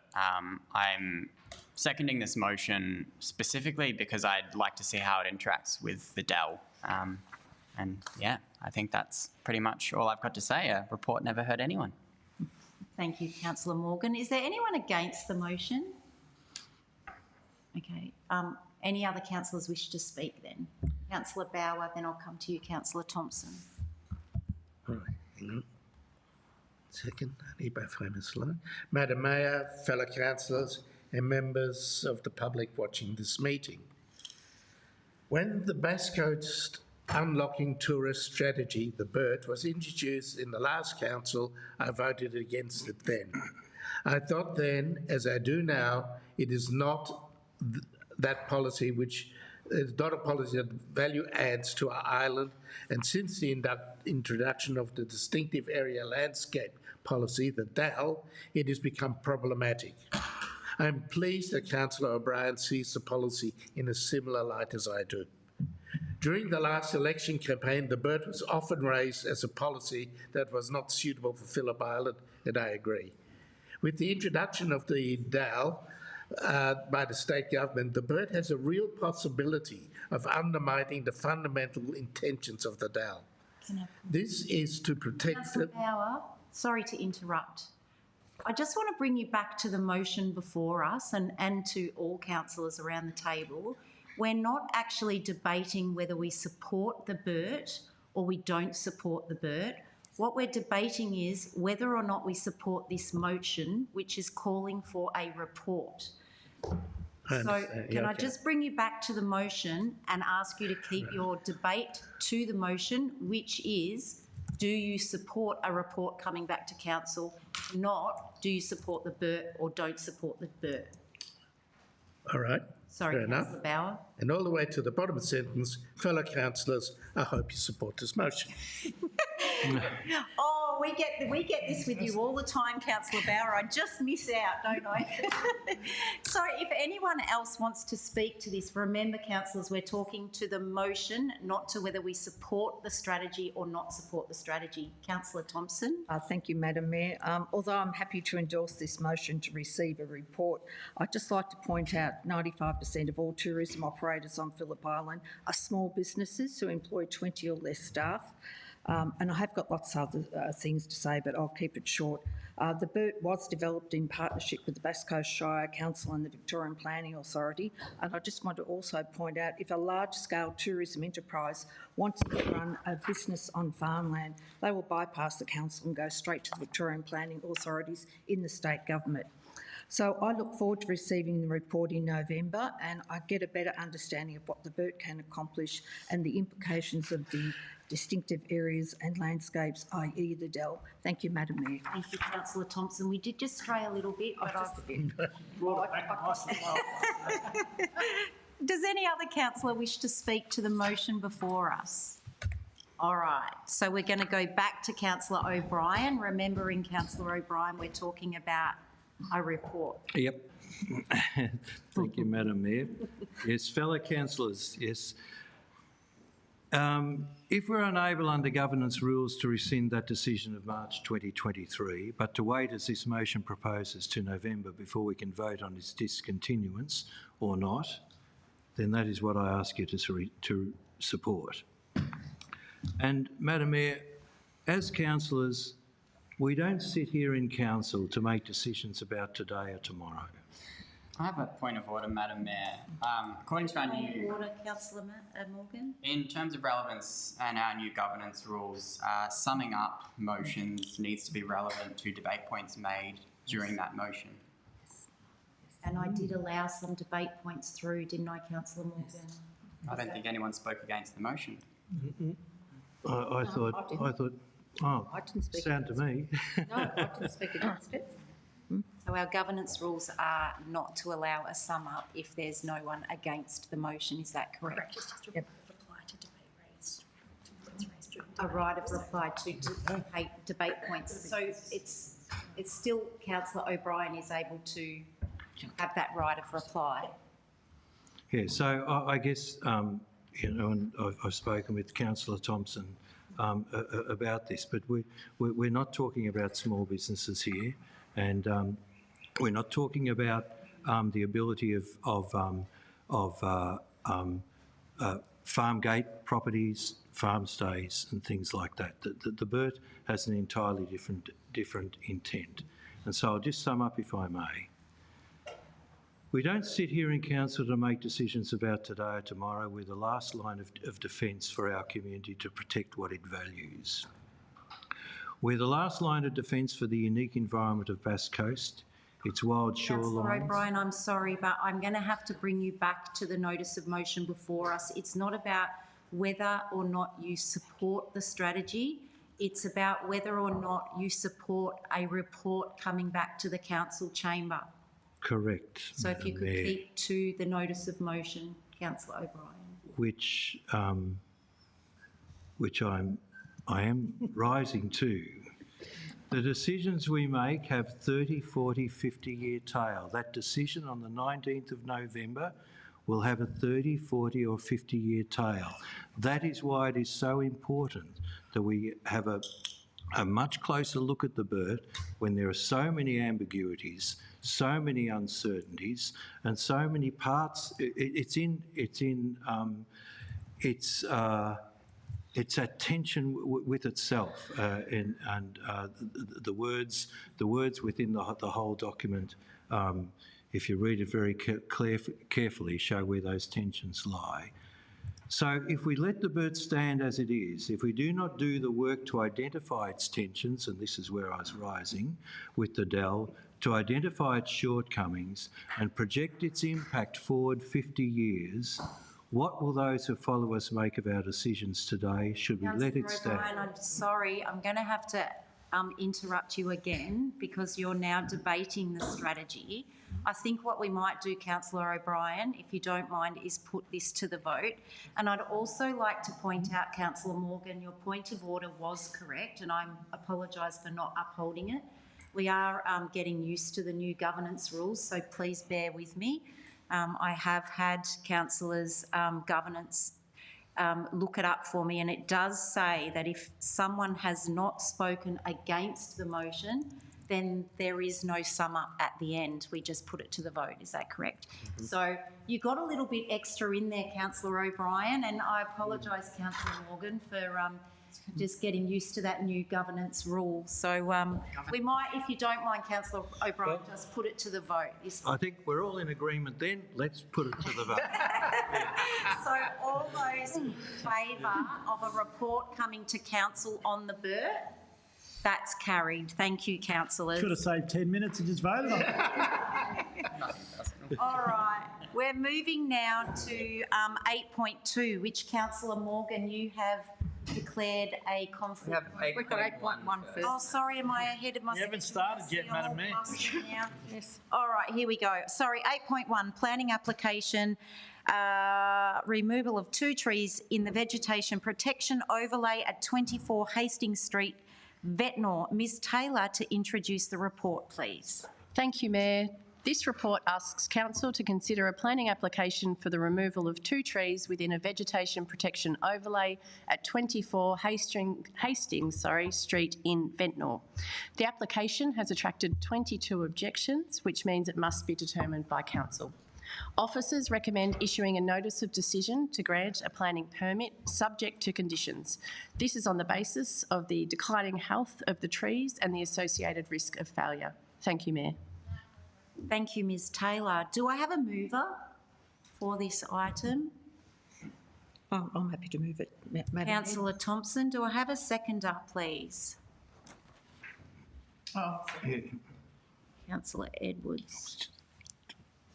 I'm seconding this motion specifically because I'd like to see how it interacts with the DEL. And yeah, I think that's pretty much all I've got to say. A report never hurt anyone. Thank you, Councillor Morgan. Is there anyone against the motion? Okay. Any other councillors wish to speak then? Councillor Bauer, then I'll come to you, Councillor Thompson. All right, hang on. Second, I need my phone slow. Madam Mayor, fellow councillors and members of the public watching this meeting. When the Bass Coast Unlocking Tourist Strategy, the BERT, was introduced in the last council, I voted against it then. I thought then, as I do now, it is not that policy which is not a policy that value adds to our island, and since the introduction of the Distinctive Area Landscape Policy, the DAL, it has become problematic. I am pleased that Councillor O'Brien sees the policy in a similar light as I do. During the last election campaign, the BERT was often raised as a policy that was not suitable for Phillip Island, and I agree. With the introduction of the DAL by the state government, the BERT has a real possibility of undermining the fundamental intentions of the DAL. This is to protect... Councillor Bauer, sorry to interrupt. I just want to bring you back to the motion before us and to all councillors around the table. We're not actually debating whether we support the BERT or we don't support the BERT. What we're debating is whether or not we support this motion, which is calling for a report. So can I just bring you back to the motion and ask you to keep your debate to the motion, which is, do you support a report coming back to council? If not, do you support the BERT or don't support the BERT? All right. Sorry, Fair Councillor Bauer. And all the way to the bottom of the sentence, fellow councillors, I hope you support this motion. Oh, we get this with you all the time, Councillor Bauer. I just miss out, don't I? So if anyone else wants to speak to this, remember, councillors, we're talking to the motion, not to whether we support the strategy or not support the strategy. Councillor Thompson. Thank you, Madam Mayor. Although I'm happy to endorse this motion to receive a report, I'd just like to point out 95% of all tourism operators on Phillip Island are small businesses who employ 20 or less staff. And I have got lots of other things to say, but I'll keep it short. The BERT was developed in partnership with the Bass Coast Shire Council and the Victorian Planning Authority. And I just want to also point out, if a large-scale tourism enterprise wants to run a business on farmland, they will bypass the council and go straight to the Victorian Planning Authorities in the state government. So I look forward to receiving the report in November, and I get a better understanding of what the BERT can accomplish and the implications of the distinctive areas and landscapes, i.e. the DEL. Thank you, Madam Mayor. Thank you, Councillor Thompson. We did just stray a little bit, but Does any other councillor wish to speak to the motion before us? All right, so we're going to go back to Councillor O'Brien. Remembering, Councillor O'Brien, we're talking about a report. Yep. Thank you, Madam Mayor. Yes, fellow councillors, yes. If we're unable under governance rules to rescind that decision of March 2023, but to wait as this motion proposes to November before we can vote on its discontinuance or not, then that is what I ask you to support. And Madam Mayor, as councillors, we don't sit here in council to make decisions about today or tomorrow. I have a point of order, Madam Mayor. According to our new... Order, Councillor Morgan. In terms of relevance and our new governance rules, summing up motions needs to be relevant to debate points made during that motion. And I did allow some debate points through, didn't I, Councillor Morgan? I don't think anyone spoke against the motion. I thought, oh, I didn't speak sound to me. No, I didn't speak against it. So our governance rules are not to allow a sum up if there's no one against the motion. Is that correct? Yep. a right of reply to debate points. So it's still councillor O'Brien is able to have that right of reply. Yeah, so I guess, and I've spoken with Councillor Thompson about this, but we're not talking about small businesses here, and we're not talking about the ability of farm gate properties, farm stays and things like that. The BERT has an entirely different intent. And so I'll just sum up, if I may. We don't sit here in council to make decisions about today or tomorrow. We're the last line of defence for our community to protect what it values. We're the last line of defence for the unique environment of Bass Coast, its wild Councillor shorelines. O'Brien, I'm sorry, but I'm going to have to bring you back to the notice of motion before us. It's not about whether or not you support the strategy. It's about whether or not you support a report coming back to the council chamber. Correct. So if you Madam could Mayor. keep to the notice of motion, councillor O'Brien. Which I am rising to. The decisions we make have 30, 40, 50-year tail. That decision on the 19th of November will have a 30, 40 or 50-year tail. That is why it is so important that we have a much closer look at the BERT when there are so many ambiguities, so many uncertainties, and so many parts. It's at tension with itself, and the words within the whole document, if you read it very carefully, show where those tensions lie. So if we let the BERT stand as it is, if we do not do the work to identify its tensions, and this is where I was rising with the DEL, to identify its shortcomings and project its impact forward 50 years, what will those who follow us make of our decisions today? Should we let it Councillor O'Brien, stand? I'm sorry, I'm going to have to interrupt you again because you're now debating the strategy. I think what we might do, councillor O'Brien, if you don't mind, is put this to the vote. And I'd also like to point out, councillor Morgan, your point of order was correct, and I apologise for not upholding it. We are getting used to the new governance rules, so please bear with me. I have had councillors' governance look it up for me, and it does say that if someone has not spoken against the motion, then there is no sum up at the end. We just put it to the vote. Is that correct? Mm-hmm. So you got a little bit extra in there, councillor O'Brien, and I apologise, councillor Morgan, for just getting used to that new governance rule. So we might, if you don't mind, councillor O'Brien, just put it to the vote. I think we're all in agreement then. Let's put it to the vote. So all those in favour of a report coming to council on the BERT? That's carried. Thank you, councillors. Could have saved 10 minutes and just voted on it. All right. We're moving now to 8.2, which, councillor Morgan, you have declared a conflict. We've got 8.1 first. Oh, sorry, am I ahead of myself? You haven't started yet, Madam Mayor. Yes. All right, here we go. Sorry, 8.1, planning application, removal of 2 trees in the vegetation protection overlay at 24 Hastings Street, Ventnor. Ms Taylor to introduce the report, please. Thank you, Mayor. This report asks Council to consider a planning application for the removal of 2 trees within a vegetation protection overlay at 24 Hastings Street in Ventnor. The application has attracted 22 objections, which means it must be determined by Council. Officers recommend issuing a notice of decision to grant a planning permit subject to conditions. This is on the basis of the declining health of the trees and the associated risk of failure. Thank you, Mayor. Thank you, Ms Taylor. Do I have a mover for this item? Oh, I'm happy to move it, Madam Mayor. Councillor Thompson, do I have a seconder, please? Yeah. Councillor Edwards.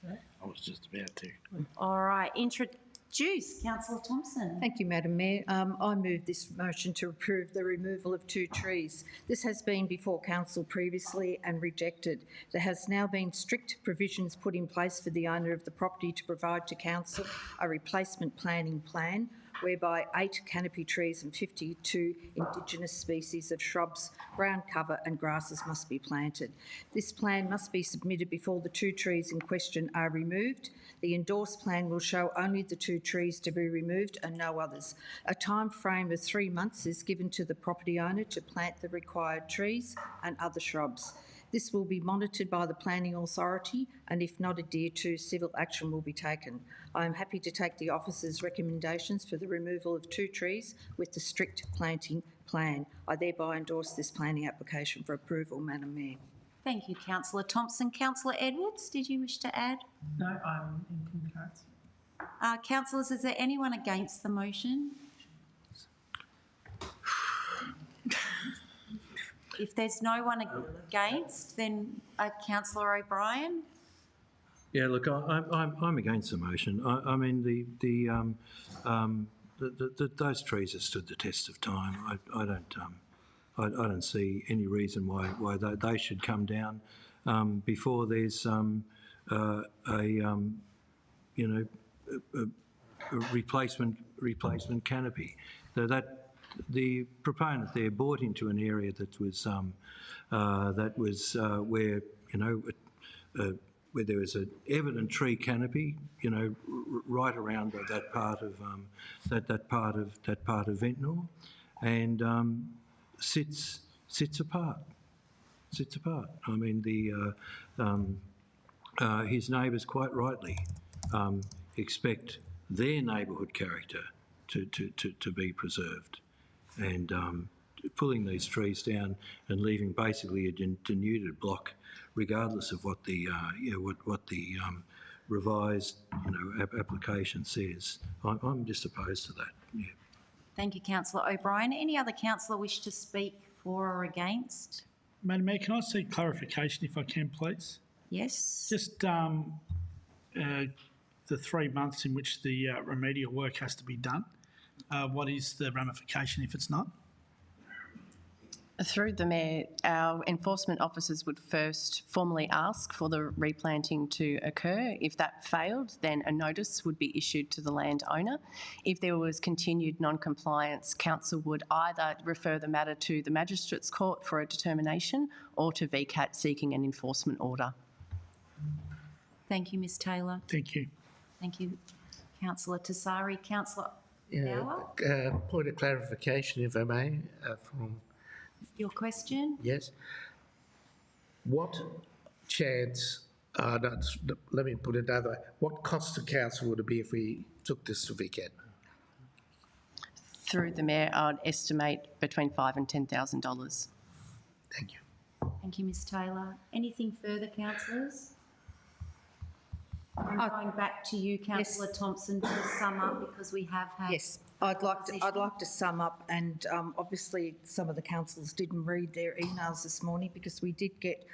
I was just about to. All right, introduce Councillor Thompson. Thank you, Madam Mayor. I move this motion to approve the removal of 2 trees. This has been before council previously and rejected. There has now been strict provisions put in place for the owner of the property to provide to council a replacement planning plan whereby 8 canopy trees and 52 Indigenous species of shrubs, ground cover and grasses must be planted. This plan must be submitted before the 2 trees in question are removed. The endorsed plan will show only the 2 trees to be removed and no others. A time frame of 3 months is given to the property owner to plant the required trees and other shrubs. This will be monitored by the Planning Authority, and if not adhered to, civil action will be taken. I am happy to take the officer's recommendations for the removal of 2 trees with the strict planting plan. I thereby endorse this planning application for approval, Madam Mayor. Thank you, Councillor Thompson. Councillor Edwards, did you wish to add? No, I'm in concurrence. Councillors, is there anyone against the motion? If there's no one against, then Councillor O'Brien. Yeah, look, I'm against the motion. I mean, those trees have stood the test of time. I don't see any reason why they should come down before there's a replacement canopy. The proponent there bought into an area that was where where there was an evident tree canopy, right around that part of Ventnor, and sits apart. I mean, his neighbours quite rightly expect their neighbourhood character to be preserved, and pulling these trees down and leaving basically a denuded block, regardless of what the revised application says. I'm just opposed to that. Yeah. Thank you, Councillor O'Brien. Any other councillor wish to speak for or against? Madam Mayor, can I seek clarification if I can, please? Yes. Just the 3 months in which the remedial work has to be done. What is the ramification if it's not? Through the Mayor, our enforcement officers would first formally ask for the replanting to occur. If that failed, then a notice would be issued to the landowner. If there was continued non-compliance, council would either refer the matter to the Magistrates Court for a determination or to VCAT seeking an enforcement order. Thank you, Ms Taylor. Thank you. Thank you, Councillor Tassari. Councillor Bauer, Point of clarification, if I may, from your question? yes. What chance? Let me put it another way. What cost to council would it be if we took this to VCAT? Through the Mayor, I'd estimate between $5,000 and $10,000. Thank you. Thank you, Ms Taylor. Anything further, councillors? I'm going back to you, Councillor Thompson, to sum up, because we have had... Yes, I'd like to sum up, and obviously some of the councillors didn't read their emails this morning, because we did get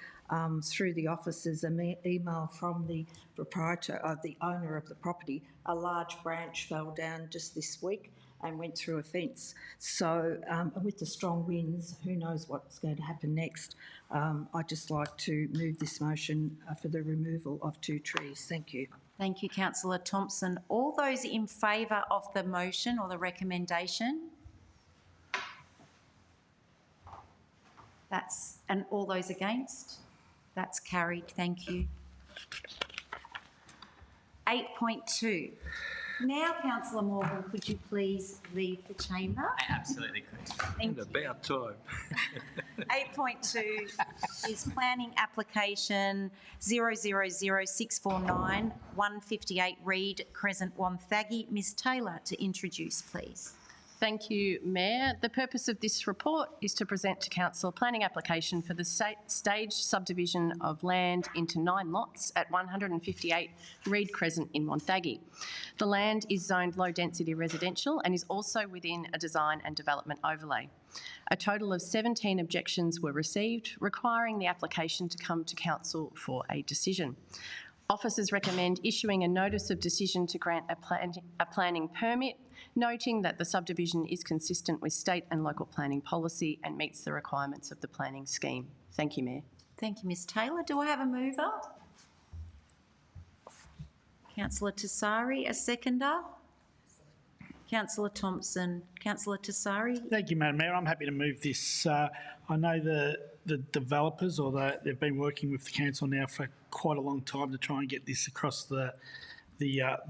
through the officers an email from the proprietor, the owner of the property. A large branch fell down just this week and went through a fence. So with the strong winds, who knows what's going to happen next. I'd just like to move this motion for the removal of 2 trees. Thank you. Thank you, Councillor Thompson. All those in favour of the motion or the recommendation? And all those against? That's carried. Thank you. 8.2. Now, Councillor Morgan, could you please leave the chamber? I absolutely could. Thank you. About time. 8.2 is planning application 000649 158 Reed Crescent, Wonthaggi. Ms Taylor to introduce, please. Thank you, Mayor. The purpose of this report is to present to Council a planning application for the staged subdivision of land into 9 lots at 158 Reed Crescent in Wonthaggi. The land is zoned low-density residential and is also within a design and development overlay. A total of 17 objections were received, requiring the application to come to Council for a decision. Officers recommend issuing a notice of decision to grant a planning permit, noting that the subdivision is consistent with state and local planning policy and meets the requirements of the planning scheme. Thank you, Mayor. Thank you, Ms Taylor. Do I have a mover? Councillor Tassari, a seconder? Councillor Thompson. Councillor Tassari? Thank you, Madam Mayor. I'm happy to move this. I know the developers, they've been working with the council now for quite a long time to try and get this across the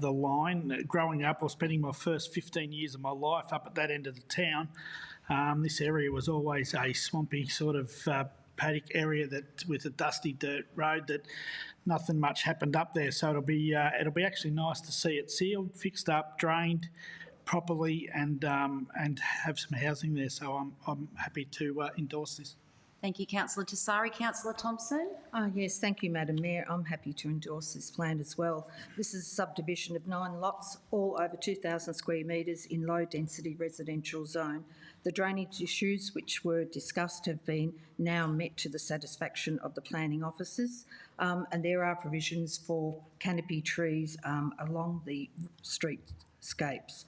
line. Growing up, or spending my first 15 years of my life up at that end of the town, this area was always a swampy sort of paddock area that with a dusty dirt road that nothing much happened up there. So it'll be actually nice to see it sealed, fixed up, drained properly, and have some housing there. So I'm happy to endorse this. Thank you, Councillor Tassari. Councillor Thompson? Yes, thank you, Madam Mayor. I'm happy to endorse this plan as well. This is a subdivision of 9 lots, all over 2,000 square metres in low-density residential zone. The drainage issues which were discussed have been now met to the satisfaction of the planning officers, and there are provisions for canopy trees along the streetscapes.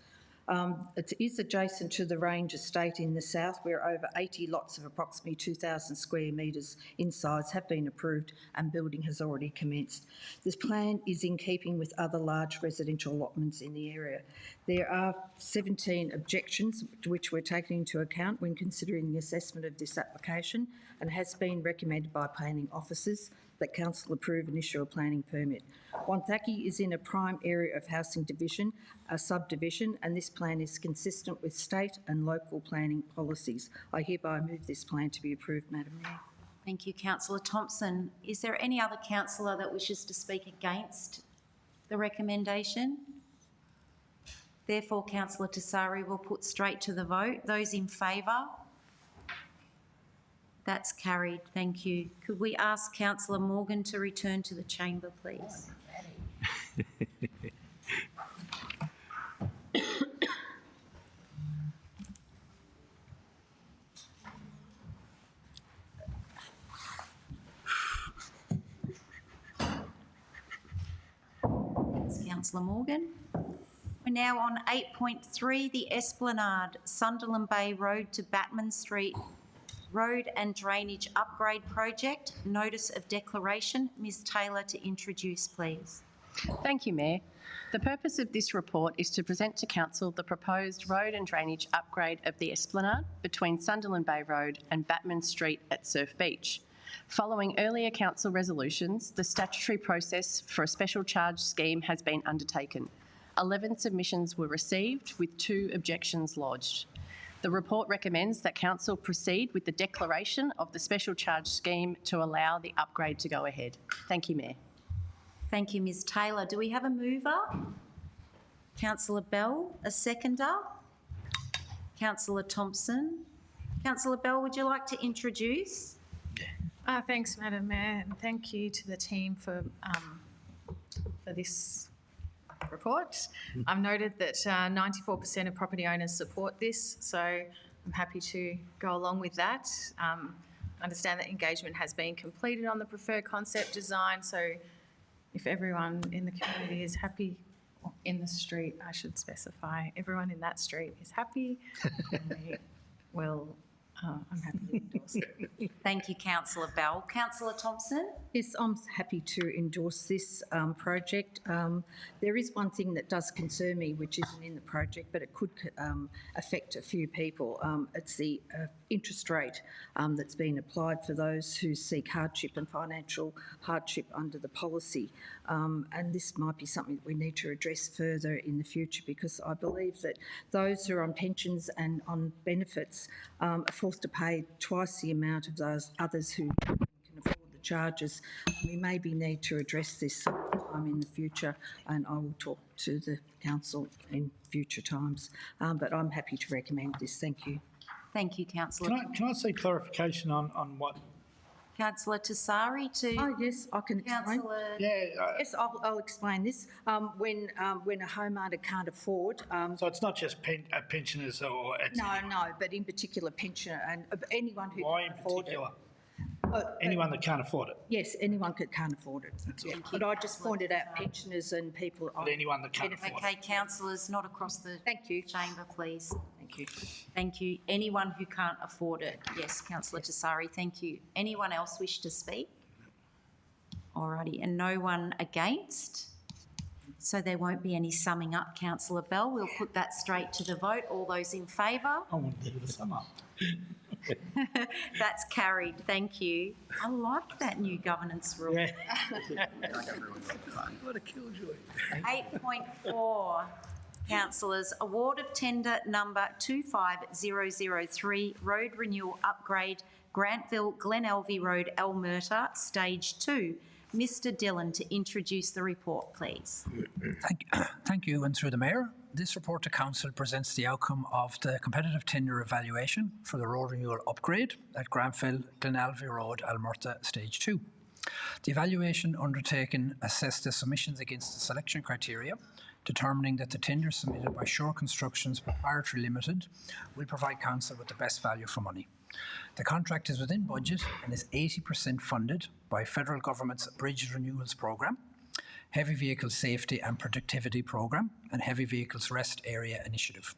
It is adjacent to the Range Estate in the south, where over 80 lots of approximately 2,000 square metres in size have been approved and building has already commenced. This plan is in keeping with other large residential allotments in the area. There are 17 objections which were taken into account when considering the assessment of this application, and has been recommended by planning officers that council approve and issue a planning permit. Wonthaggi is in a prime area of housing division, a subdivision, and this plan is consistent with state and local planning policies. I hereby move this plan to be approved, Madam Mayor. Thank you, Councillor Thompson. Is there any other councillor that wishes to speak against the recommendation? Therefore, Councillor Tassari will put straight to the vote. Those in favour? That's carried. Thank you. Could we ask Councillor Morgan to return to the chamber, please? Thanks, Councillor Morgan. We're now on 8.3, the Esplanade, Sunderland Bay Road to Batman Street Road and Drainage Upgrade Project. Notice of declaration. Ms Taylor to introduce, please. Thank you, Mayor. The purpose of this report is to present to Council the proposed road and drainage upgrade of the Esplanade between Sunderland Bay Road and Batman Street at Surf Beach. Following earlier Council resolutions, the statutory process for a special charge scheme has been undertaken. 11 submissions were received with 2 objections lodged. The report recommends that Council proceed with the declaration of the special charge scheme to allow the upgrade to go ahead. Thank you, Mayor. Thank you, Ms Taylor. Do we have a mover? Councillor Bell, a seconder? Councillor Thompson. Councillor Bell, would you like to introduce? Thanks, Madam Mayor, and thank you to the team for this report. I've noted that 94% of property owners support this, so I'm happy to go along with that. I understand that engagement has been completed on the preferred concept design, so if everyone in the community is happy, in the street, I should specify, everyone in that street is happy, I'm happy to endorse it. Thank you, Councillor Bell. Councillor Thompson? Yes, I'm happy to endorse this project. There is one thing that does concern me, which isn't in the project, but it could affect a few people. It's the interest rate that's been applied for those who seek hardship and financial hardship under the policy. And this might be something that we need to address further in the future, because I believe that those who are on pensions and on benefits are forced to pay twice the amount of those others who can afford the charges. We maybe need to address this sometime in the future, and I will talk to the council in future times. But I'm happy to recommend this. Thank you. Thank you, Councillor. Can I see clarification on what? Councillor Tassari to... Oh, yes, I can explain. Councillor... Yes, I'll explain this. When a homeowner can't afford... So it's not just pensioners or... No, but in particular pensioner and anyone who Why can't in afford particular? it. Anyone that can't afford it? Yes, anyone that can't afford it. Yeah. But I just pointed out pensioners and people... But anyone that can't afford it. Okay, councillors, not across the Thank you. chamber, please. Thank you. Thank you. Anyone who can't afford it. Yes, Councillor Tassari, thank you. Anyone else wish to speak? Alrighty, and no one against? So there won't be any summing up, Councillor Bell. We'll put that straight to the vote. All those in favour? I want to do the sum up. That's carried. Thank you. I like that new governance rule. Yeah. What a killjoy. 8.4, councillors, award of tender number 25003, road renewal upgrade, Grantville Glenelvie Road, Almerta, Stage 2. Mr Dillon to introduce the report, please. Thank you, and through the Mayor. This report to Council presents the outcome of the competitive tender evaluation for the road renewal upgrade at Granville Glenelvie Road, Almerta, Stage 2. The evaluation undertaken assessed the submissions against the selection criteria, determining that the tender submitted by Shore Constructions Proprietary Limited will provide Council with the best value for money. The contract is within budget and is 80% funded by Federal Government's Bridge Renewals Programme, Heavy Vehicle Safety and Productivity Programme, and Heavy Vehicles Rest Area Initiative.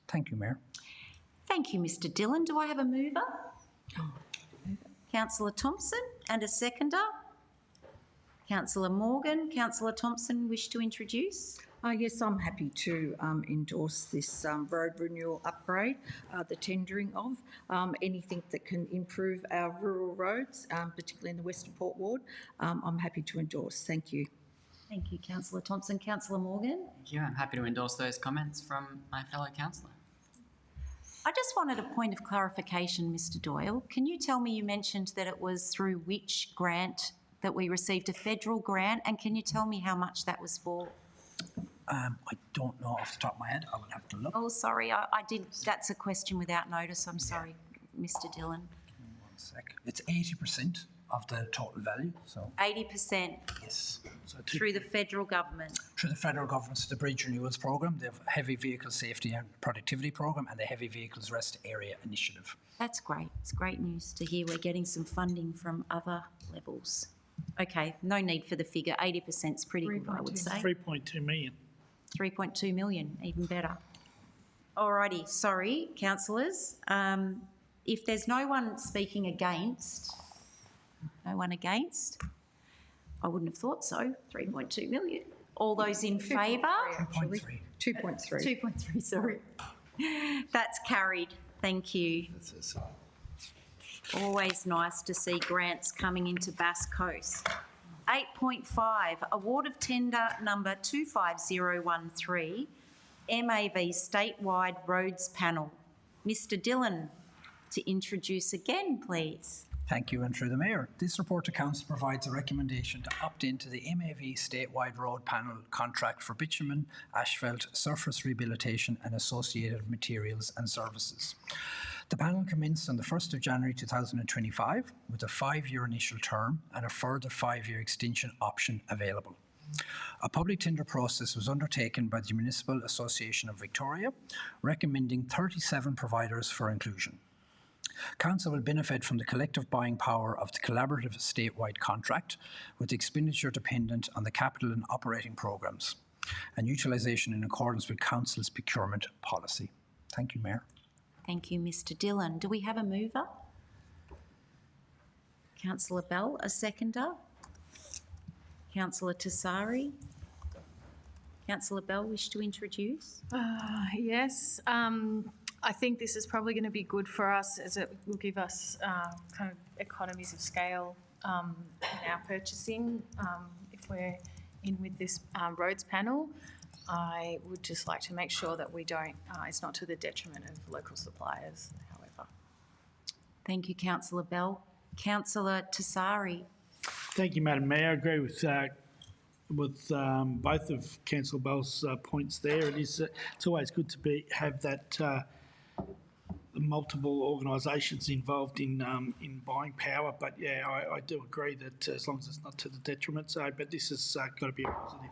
Thank you, Mayor. Thank you, Mr Dillon. Do I have a mover? Councillor Thompson, and a seconder? Councillor Morgan. Councillor Thompson, wish to introduce? Yes, I'm happy to endorse this road renewal upgrade, the tendering of anything that can improve our rural roads, particularly in the Western Port Ward. I'm happy to endorse. Thank you. Thank you, Councillor Thompson. Councillor Morgan? Thank you. I'm happy to endorse those comments from my fellow councillor. I just wanted a point of clarification, Mr Doyle. Can you tell me, you mentioned that it was through which grant that we received, a federal grant, and can you tell me how much that was for? I don't know off the top of my head. I will have to look. Oh, sorry, I did. That's a question without notice. I'm sorry, Mr Dillon. 1 sec. It's 80% of the total value, so 80% yes. So through the federal government. through the Federal Government's the Bridge Renewals Programme, the Heavy Vehicle Safety and Productivity Programme, and the Heavy Vehicles Rest Area Initiative. That's great. It's great news to hear we're getting some funding from other levels. Okay, no need for the figure. 80% is pretty good, I would say. 3.2 million. 3.2 million, even better. Alrighty, sorry, councillors. If there's no one speaking against, I wouldn't have thought so. 3.2 million. All those in favour? 2.3. 2.3. 2.3, sorry. That's carried. Thank you. Always nice to see grants coming into Bass Coast. 8.5, award of tender number 25013, MAV Statewide Roads Panel. Mr Dillon to introduce again, please. Thank you, and through the Mayor. This report to Council provides a recommendation to opt into the MAV Statewide Road Panel contract for bitumen, asphalt, surface rehabilitation and associated materials and services. The panel commenced on the 1st of January 2025 with a 5-year initial term and a further 5-year extension option available. A public tender process was undertaken by the Municipal Association of Victoria, recommending 37 providers for inclusion. Council will benefit from the collective buying power of the collaborative statewide contract, with expenditure dependent on the capital and operating programmes, and utilisation in accordance with Council's procurement policy. Thank you, Mayor. Thank you, Mr Dillon. Do we have a mover? Councillor Bell, a seconder? Councillor Tassari? Councillor Bell, wish to introduce? Yes, I think this is probably going to be good for us, as it will give us kind of economies of scale in our purchasing. If we're in with this roads panel, I would just like to make sure that we don't, it's not to the detriment of local suppliers, however. Thank you, Councillor Bell. Councillor Tassari? Thank you, Madam Mayor. I agree with both of Councillor Bell's points there. It's always good to have that multiple organisations involved in buying power. But yeah, I do agree that as long as it's not to the detriment. So, but this has got to be a positive.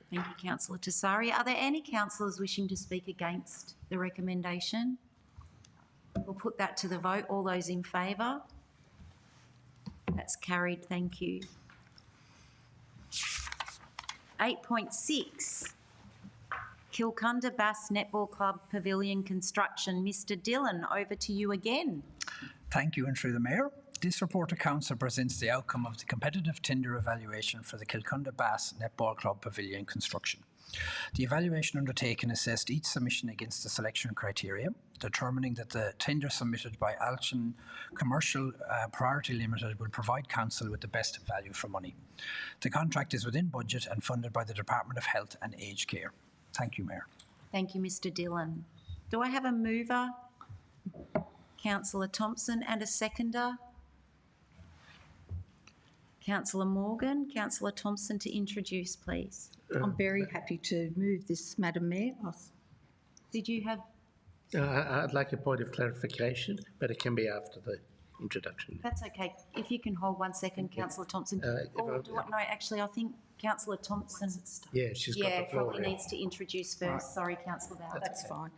Thank you, Councillor Tassari. Are there any councillors wishing to speak against the recommendation? We'll put that to the vote. All those in favour? That's carried. Thank you. 8.6, Kilcunda Bass Netball Club Pavilion Construction. Mr Dillon, over to you again. Thank you, and through the Mayor. this report to Council presents the outcome of the competitive tender evaluation for the Kilcunda Bass Netball Club Pavilion construction. The evaluation undertaken assessed each submission against the selection criteria, determining that the tender submitted by Alchin Commercial Priority Limited will provide Council with the best value for money. The contract is within budget and funded by the Department of Health and Aged Care. Thank you, Mayor. Thank you, Mr Dillon. Do I have a mover, Councillor Thompson, and a seconder? Councillor Morgan, Councillor Thompson to introduce, please. I'm very happy to move this, Madam Mayor. Did you have, I'd like a point of clarification, but it can be after the introduction. that's okay. If you can hold 1 second, Councillor Thompson. No, actually, I think Councillor Thompson. Yeah, she's got the floor. Probably needs to introduce first. Sorry, Councillor Bauer. That's fine.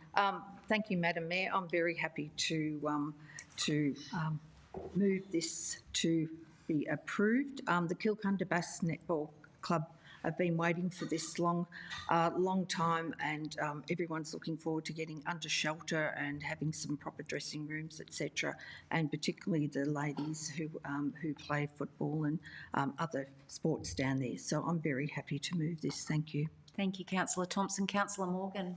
Thank you, Madam Mayor. I'm very happy to move this to be approved. The Kilcunda Bass Netball Club have been waiting for this long time, and everyone's looking forward to getting under shelter and having some proper dressing rooms, etc. And particularly the ladies who play football and other sports down there. So I'm very happy to move this. Thank you. Thank you, Councillor Thompson. Councillor Morgan.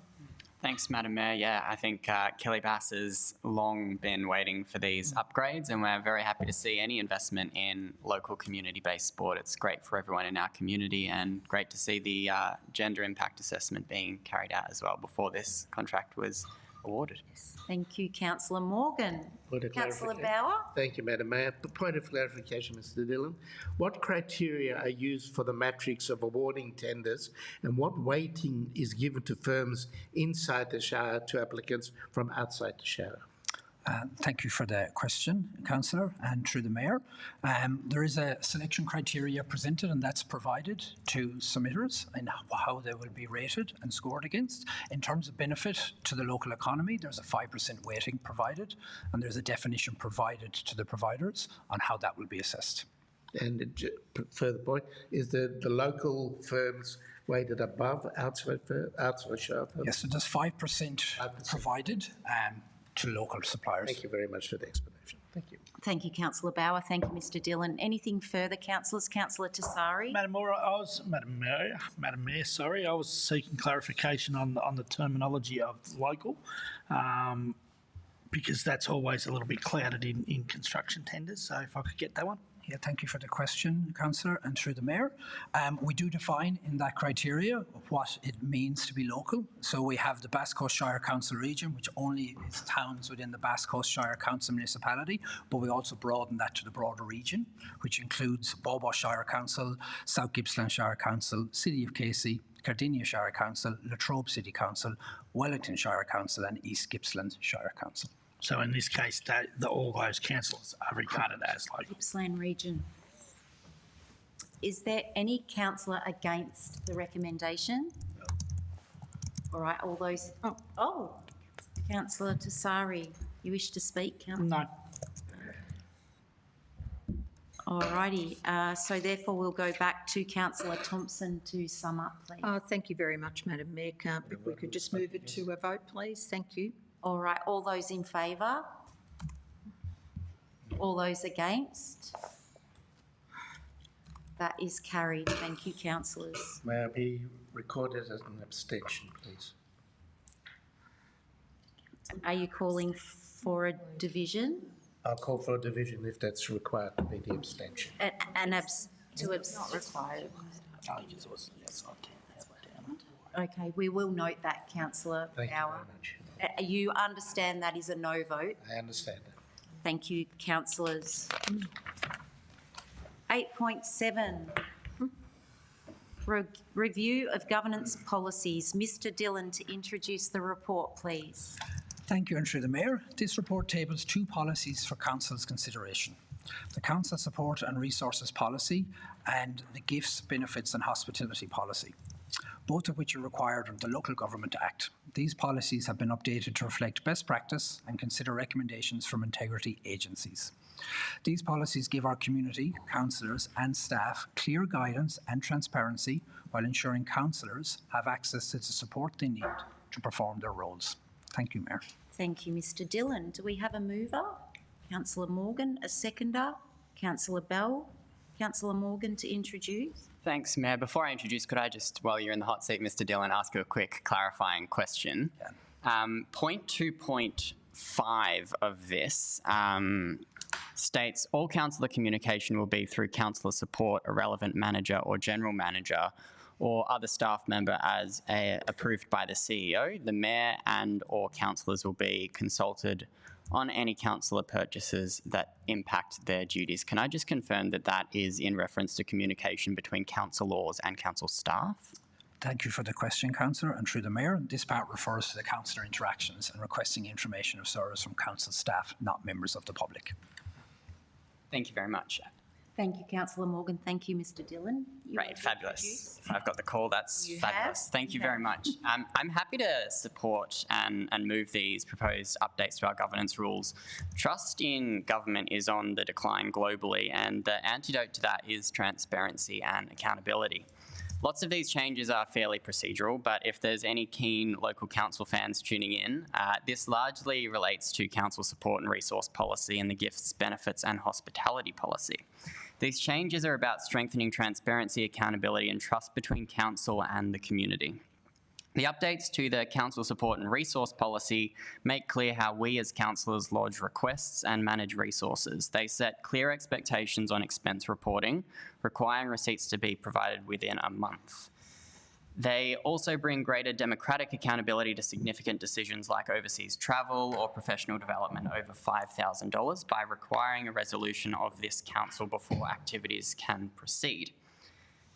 Thanks, Madam Mayor. Yeah, I think Kelly Bass has long been waiting for these upgrades, and we're very happy to see any investment in local community-based sport. It's great for everyone in our community, and great to see the gender impact assessment being carried out as well before this contract was awarded. Thank you, Councillor Morgan. Councillor Bauer. Thank you, Madam Mayor. Point of clarification, Mr Dillon. What criteria are used for the matrix of awarding tenders, and what weighting is given to firms inside the Shire to applicants from outside the Shire? Thank you for the question, Councillor, and through the Mayor. There is a selection criteria presented, and that's provided to submitters and how they will be rated and scored against. In terms of benefit to the local economy, there's a 5% weighting provided, and there's a definition provided to the providers on how that will be assessed. And further point, is the local firms weighted above outside Shire firms? Yes, so there's 5% provided to local suppliers. Thank you very much for the explanation. Thank you. Thank you, Councillor Bauer. Thank you, Mr Dillon. Anything further, councillors? Councillor Tassari. Madam Mayor, I was seeking clarification on the terminology of local, because that's always a little bit clouded in construction tenders. So if I could get that one. Yeah, thank you for the question, Councillor, and through the Mayor. We do define in that criteria what it means to be local. So we have the Bass Coast Shire Council region, which only is towns within the Bass Coast Shire Council municipality, but we also broaden that to the broader region, which includes Bau Bau Shire Council, South Gippsland Shire Council, City of Casey, Cardinia Shire Council, Latrobe City Council, Wellington Shire Council, and East Gippsland Shire Council. So in this case, all those councils are regarded as local. Gippsland region. Is there any councillor against the recommendation? No. All right, all those. Oh, Councillor Tassari, you wish to speak, Councillor? No. All righty. So therefore, we'll go back to Councillor Thompson to sum up, please. Thank you very much, Madam Mayor. If we could just move it to a vote, please. Thank you. All right, all those in favour? All those against? That is carried. Thank you, councillors. May I be recorded as an abstention, please? Are you calling for a division? I'll call for a division if that's required to be the abstention. It's not required. Okay, we will note that, Councillor Bauer. Thank you very much. You understand that is a no vote? I understand that. Thank you, councillors. 8.7, review of governance policies. Mr Dillon to introduce the report, please. Thank you, and through the Mayor. This report tables two policies for Council's consideration. The Council Support and Resources Policy and the Gifts, Benefits and Hospitality Policy, both of which are required under the Local Government Act. These policies have been updated to reflect best practice and consider recommendations from integrity agencies. These policies give our community, councillors and staff clear guidance and transparency while ensuring councillors have access to the support they need to perform their roles. Thank you, Mayor. Thank you, Mr Dillon. Do we have a mover? Councillor Morgan, a seconder. Councillor Bell. Councillor Morgan to introduce. Thanks, Mayor. Before I introduce, could I just, while you're in the hot seat, Mr. Dillon, ask you a quick clarifying question? Point 2.5 of this states all councillor communication will be through councillor support, a relevant manager or general manager or other staff member as approved by the CEO. The mayor and or councillors will be consulted on any councillor purchases that impact their duties. Can I just confirm that that is in reference to communication between councillors and council staff? Thank you for the question, Councillor. And through the Mayor, this part refers to the councillor interactions and requesting information of service from council staff, not members of the public. Thank you very much. Thank you, Councillor Morgan. Thank you, Mr. Dillon. Right, fabulous. If I've got the call, that's You fabulous. have? Thank you very much. I'm happy to support and move these proposed updates to our governance rules. Trust in government is on the decline globally, and the antidote to that is transparency and accountability. Lots of these changes are fairly procedural, but if there's any keen local council fans tuning in, this largely relates to council support and resource policy and the gifts, benefits and hospitality policy. These changes are about strengthening transparency, accountability and trust between council and the community. The updates to the council support and resource policy make clear how we as councillors lodge requests and manage resources. They set clear expectations on expense reporting, requiring receipts to be provided within a month. They also bring greater democratic accountability to significant decisions like overseas travel or professional development over $5,000 by requiring a resolution of this council before activities can proceed.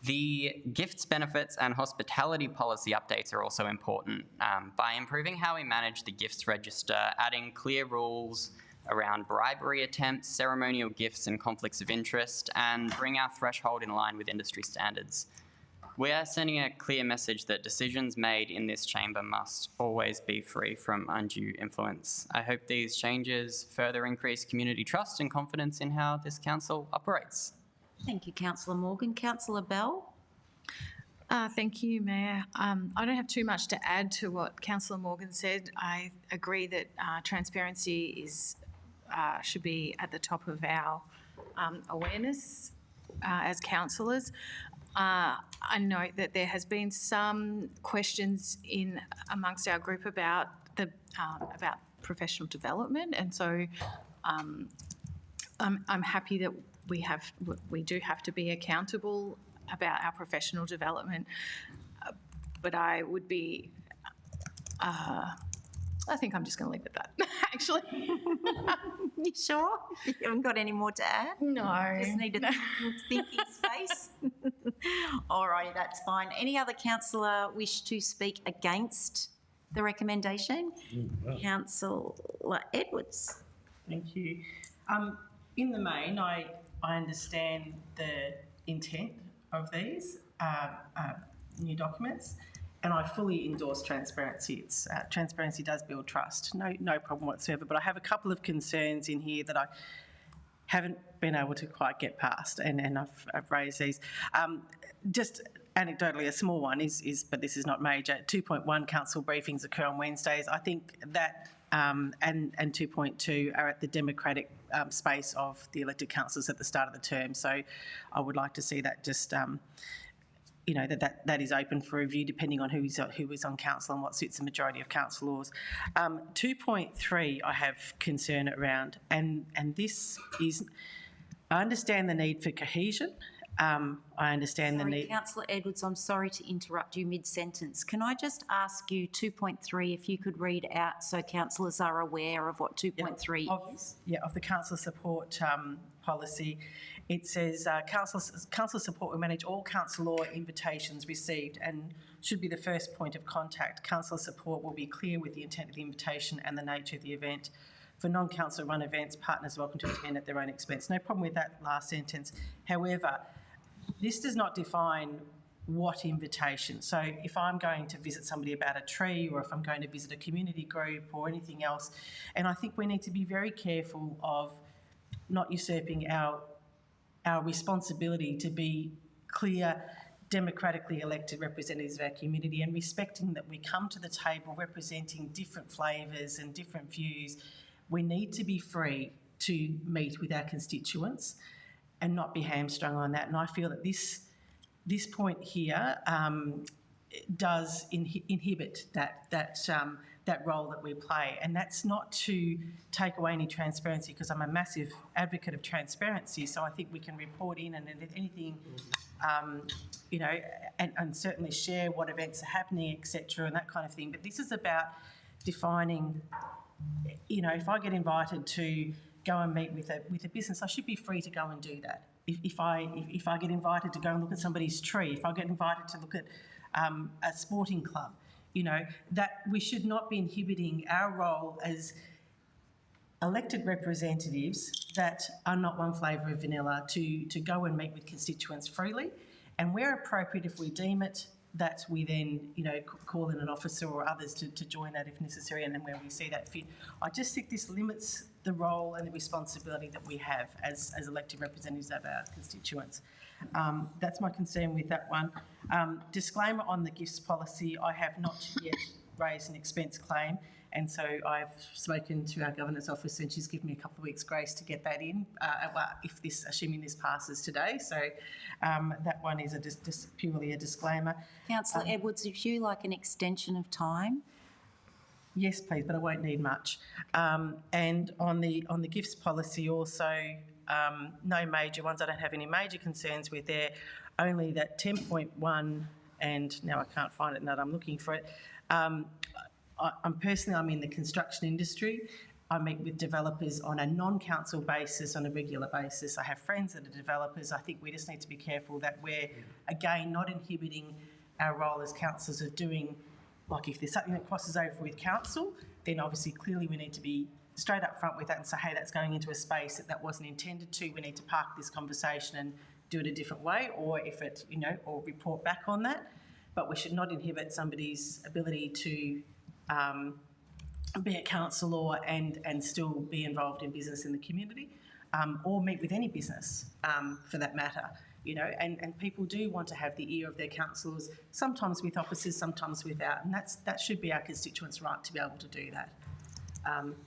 The gifts, benefits and hospitality policy updates are also important by improving how we manage the gifts register, adding clear rules around bribery attempts, ceremonial gifts and conflicts of interest, and bring our threshold in line with industry standards. We are sending a clear message that decisions made in this chamber must always be free from undue influence. I hope these changes further increase community trust and confidence in how this council operates. Thank you, Councillor Morgan. Councillor Bell. Thank you, Mayor. I don't have too much to add to what Councillor Morgan said. I agree that transparency should be at the top of our awareness as councillors. I note that there has been some questions amongst our group about professional development, and so I'm happy that we do have to be accountable about our professional development, but I would be. I think I'm just going to leave it at that, actually. You sure? You haven't got any more to add? No. Just need a thinking space? All righty, that's fine. Any other councillor wish to speak against the recommendation? Councillor Edwards. Thank you. In the main, I understand the intent of these new documents, and I fully endorse transparency. Transparency does build trust, no problem whatsoever. But I have a couple of concerns in here that I haven't been able to quite get past, and I've raised these. Just anecdotally, a small one but this is not major. 2.1 council briefings occur on Wednesdays. I think that and 2.2 are at the democratic space of the elected councillors at the start of the term. So I would like to see that just, that is open for review depending on who is on council and what suits the majority of councillors. 2.3 I have concern around, and this is, I understand the need for cohesion. I understand the need. Councillor Edwards, I'm sorry to interrupt you mid-sentence. Can I just ask you 2.3 if you could read out so councillors are aware of what 2.3 is? Yeah, of the council support policy. It says council support will manage all councillor invitations received and should be the first point of contact. Council support will be clear with the intent of the invitation and the nature of the event. For non-council run events, partners are welcome to attend at their own expense. No problem with that last sentence. However, this does not define what invitation. So if I'm going to visit somebody about a tree, or if I'm going to visit a community group or anything else, and I think we need to be very careful of not usurping our responsibility to be clear, democratically elected representatives of our community, and respecting that we come to the table representing different flavours and different views. We need to be free to meet with our constituents and not be hamstrung on that. And I feel that this point here does inhibit that role that we play. And that's not to take away any transparency, because I'm a massive advocate of transparency. So I think we can report in and if anything, you know, and certainly share what events are happening, etc., and that kind of thing. But this is about defining, you know, if I get invited to go and meet with a business, I should be free to go and do that. If I get invited to go and look at somebody's tree, if I get invited to look at a sporting club, you know, that we should not be inhibiting our role as elected representatives that are not one flavour of vanilla to go and meet with constituents freely. And where appropriate, if we deem it, that we then, you know, call in an officer or others to join that if necessary, and then where we see that fit. I just think this limits the role and the responsibility that we have as elected representatives of our constituents. That's my concern with that one. Disclaimer on the gifts policy, I have not yet raised an expense claim, and so I've spoken to our Governor's office and she's given me a couple of weeks' grace to get that in, assuming this passes today. So that one is just purely a disclaimer. Councillor Edwards, if you like an extension of time. Yes, please, but I won't need much. And on the gifts policy also, no major ones. I don't have any major concerns with there, only that 10.1, and now I can't find it now that I'm looking for it. I'm in the construction industry. I meet with developers on a non-council basis, on a regular basis. I have friends that are developers. I think we just need to be careful that we're, again, not inhibiting our role as councillors of doing, like if there's something that crosses over with council, then obviously clearly we need to be straight up front with that and say, hey, that's going into a space that wasn't intended to. We need to park this conversation and do it a different way, or if it, you know, or report back on that. But we should not inhibit somebody's ability to be a councillor and still be involved in business in the community, or meet with any business for that matter. You know, and people do want to have the ear of their councillors, sometimes with officers, sometimes without, and that should be our constituents' right to be able to do that.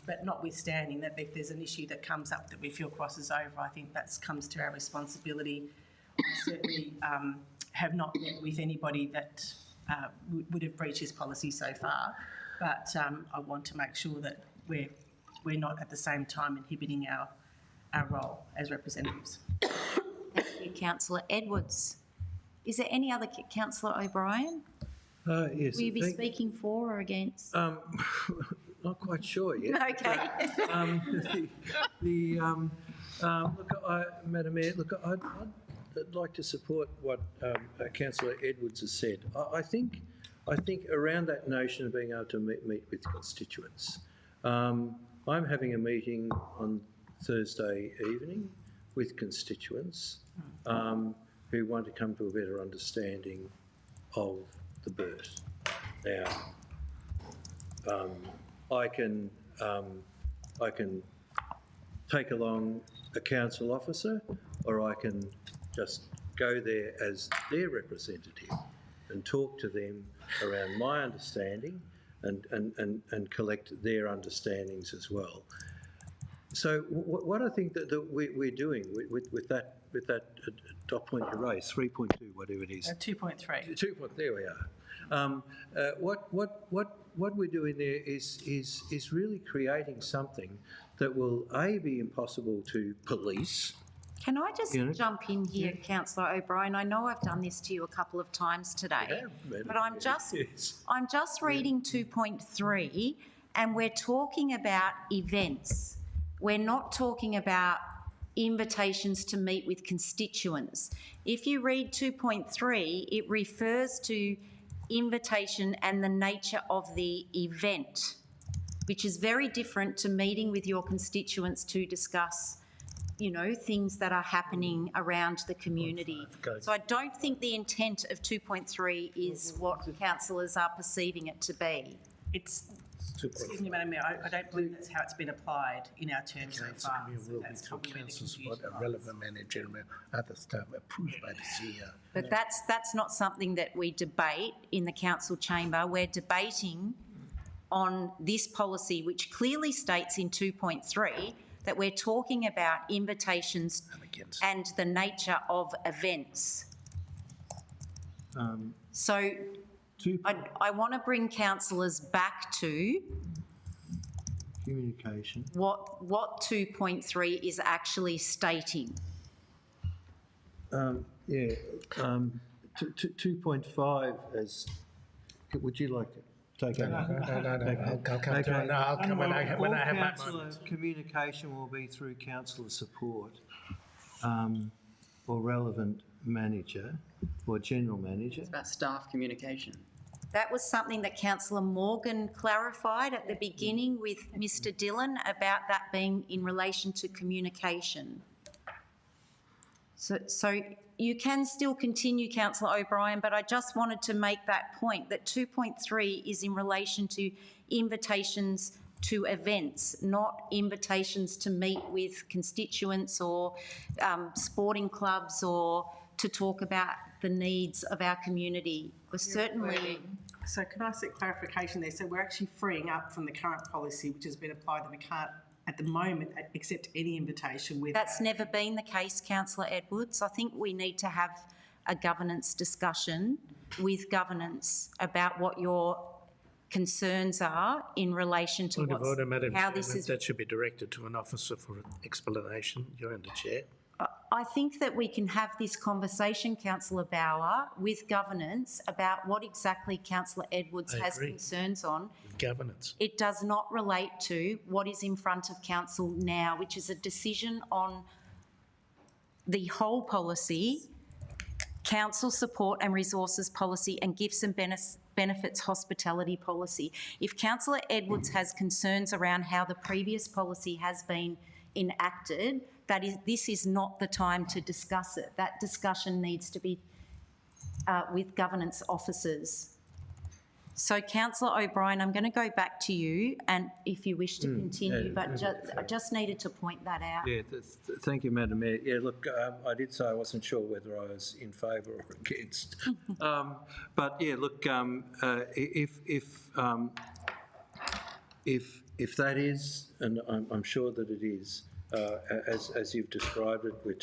But notwithstanding that, if there's an issue that comes up that we feel crosses over, I think that comes to our responsibility. I certainly have not met with anybody that would have breached this policy so far, but I want to make sure that we're not at the same time inhibiting our role as representatives. Thank you, Councillor Edwards. Is there any other, Councillor O'Brien? Yes. Will you be speaking for or against? Not quite sure yet. Okay. Madam Mayor, look, I'd like to support what Councillor Edwards has said. I think around that notion of being able to meet with constituents. I'm having a meeting on Thursday evening with constituents who want to come to a better understanding of the BERT. Now, I can take along a council officer, or I can just go there as their representative and talk to them around my understanding and collect their understandings as well. So what I think that we're doing with that dot point you raised, 3.2, whatever it is. 2.3. There we are. What we're doing there is really creating something that will be impossible to police. Can I just jump in here, Councillor O'Brien? I know I've done this to you a couple of times today, but I'm just reading 2.3, and we're talking about events. We're not talking about invitations to meet with constituents. If you read 2.3, it refers to invitation and the nature of the event, which is very different to meeting with your constituents to discuss, you know, things that are happening around the community. So I don't think the intent of 2.3 is what councillors are perceiving it to be. Excuse me, Madam Mayor, I don't believe that's how it's been applied in our terms so far. So that's probably where the confusion lies. Relevant managerial other stuff approved by the CEO. But that's not something that we debate in the council chamber. We're debating on this policy, which clearly states in 2.3 that we're talking about invitations and the nature of events. So I want to bring councillors back to Communication. what 2.3 is actually stating. 2.5 as, would you like to take over? No, I'll come to it. No, I'll come when I have my Councillor moment. communication will be through councillor support or relevant manager or general manager. It's about staff communication. That was something that Councillor Morgan clarified at the beginning with Mr Dillon about that being in relation to communication. So you can still continue, Councillor O'Brien, but I just wanted to make that point that 2.3 is in relation to invitations to events, not invitations to meet with constituents or sporting clubs or to talk about the needs of our community. We're certainly... So can I seek clarification there? So we're actually freeing up from the current policy which has been applied that we can't at the moment accept any invitation with... That's never been the case, Councillor Edwards. I think we need to have a governance discussion with governance about what your concerns are in relation to Point of order, Madam how Chairman, this is... that should be directed to an officer for explanation. You're in the chair. I think that we can have this conversation, Councillor Bauer, with governance about what exactly Councillor Edwards has concerns on. Governance. It does not relate to what is in front of council now, which is a decision on the whole policy, council support and resources policy, and gifts and benefits hospitality policy. If Councillor Edwards has concerns around how the previous policy has been enacted, this is not the time to discuss it. That discussion needs to be with governance officers. So, Councillor O'Brien, I'm going to go back to you, and if you wish to continue, but I just needed to point that out. Yeah, thank you, Madam Mayor. Yeah, look, I did say I wasn't sure whether I was in favour or against. But yeah, look, if that is, and I'm sure that it is, as you've described it, we're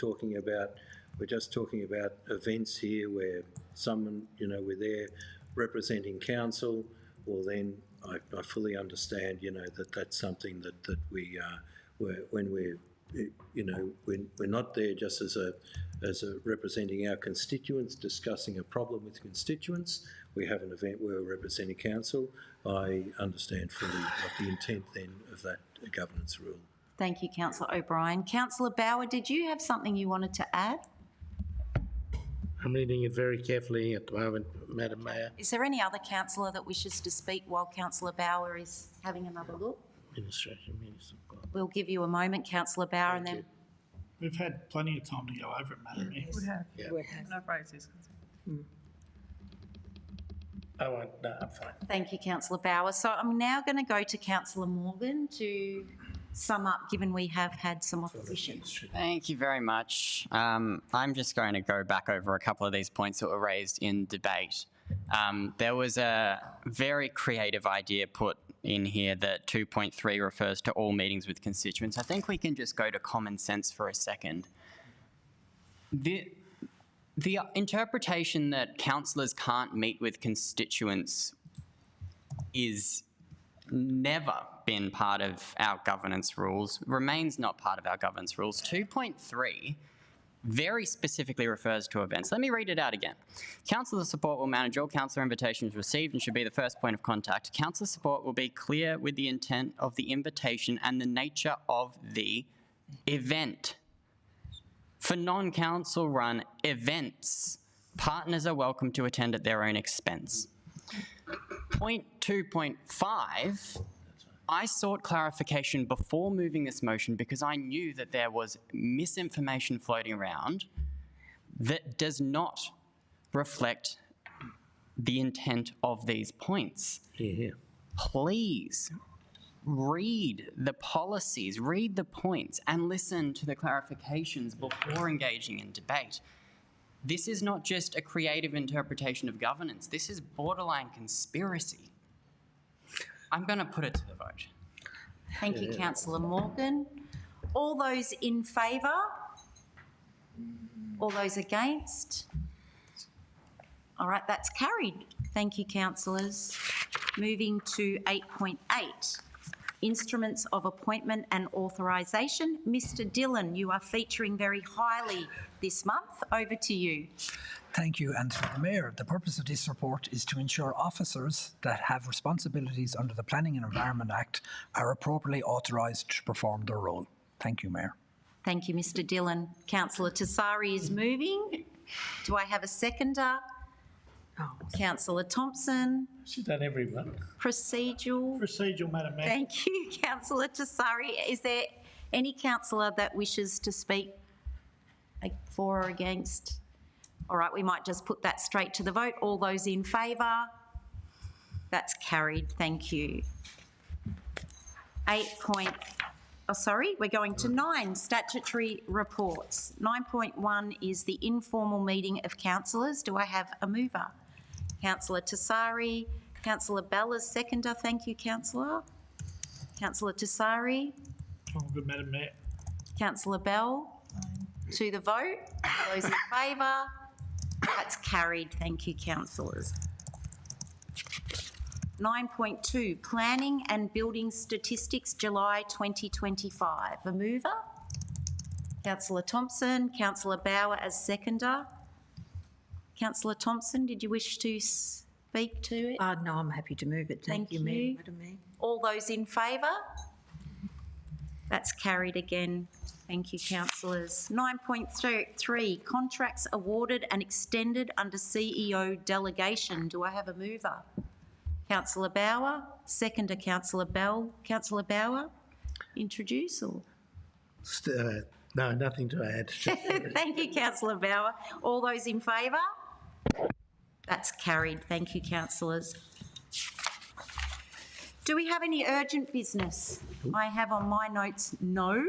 just talking about events here where someone, we're there representing council. Well, then I fully understand, that that's something that we when we're not there just as a representing our constituents, discussing a problem with constituents. We have an event where we're representing council. I understand fully what the intent then of that governance rule. Thank you, Councillor O'Brien. Councillor Bauer, did you have something you wanted to add? I'm reading it very carefully at the moment, Madam Mayor. Is there any other councillor that wishes to speak while Councillor Bauer is having another look? Administration Minister. We'll give you a moment, Councillor Bauer, and then... We've had plenty of time to go over it, Madam Mayor. We have. Yeah. We have. No phrases. I won't, no, I'm fine. Thank you, Councillor Bauer. So I'm now going to go to Councillor Morgan to sum up, given we have had some opposition. Thank you very much. I'm just going to go back over a couple of these points that were raised in debate. There was a very creative idea put in here that 2.3 refers to all meetings with constituents. I think we can just go to common sense for a second. The interpretation that councillors can't meet with constituents is never been part of our governance rules, remains not part of our governance rules. 2.3 very specifically refers to events. Let me read it out again. Councillor support will manage all councillor invitations received and should be the first point of contact. Councillor support will be clear with the intent of the invitation and the nature of the event. For non-council run events, partners are welcome to attend at their own expense. Point 2.5, I sought clarification before moving this motion because I knew that there was misinformation floating around that does not reflect the intent of these points. Yeah. Please read the policies, read the points, and listen to the clarifications before engaging in debate. This is not just a creative interpretation of governance. This is borderline conspiracy. I'm going to put it to the vote. Thank you, Councillor Morgan. All those in favour? All those against? All right, that's carried. Thank you, councillors. Moving to 8.8, instruments of appointment and authorisation. Mr Dillon, you are featuring very highly this month. Over to you. Thank you, and through the Mayor, the purpose of this report is to ensure officers that have responsibilities under the Planning and Environment Act are appropriately authorised to perform their role. Thank you, Mayor. Thank you, Mr Dillon. Councillor Tassari is moving. Do I have a seconder? Councillor Thompson. She's done everyone. Procedural. Procedural, Madam Mayor. Thank you, Councillor Tassari. Is there any councillor that wishes to speak for or against? All right, we might just put that straight to the vote. All those in favour? That's carried. Thank you. We're going to 9, statutory reports. 9.1 is the informal meeting of councillors. Do I have a mover? Councillor Tassari. Councillor Bell as seconder. Thank you, councillor. Councillor Tassari. Oh, good, Madam Mayor. Councillor Bell. To the vote. All those in favour? That's carried. Thank you, councillors. 9.2, Planning and Building Statistics, July 2025. A mover? Councillor Thompson. Councillor Bauer as seconder. Councillor Thompson, did you wish to speak to it? No, I'm happy to move it. Thank you, Madam Mayor. All those in favour? That's carried again. Thank you, councillors. 9.3, contracts awarded and extended under CEO delegation. Do I have a mover? Councillor Bauer, seconder Councillor Bell. Councillor Bauer, introduce or? No, nothing to add. Thank you, Councillor Bauer. All those in favour? That's carried. Thank you, councillors. Do we have any urgent business? I have on my notes no.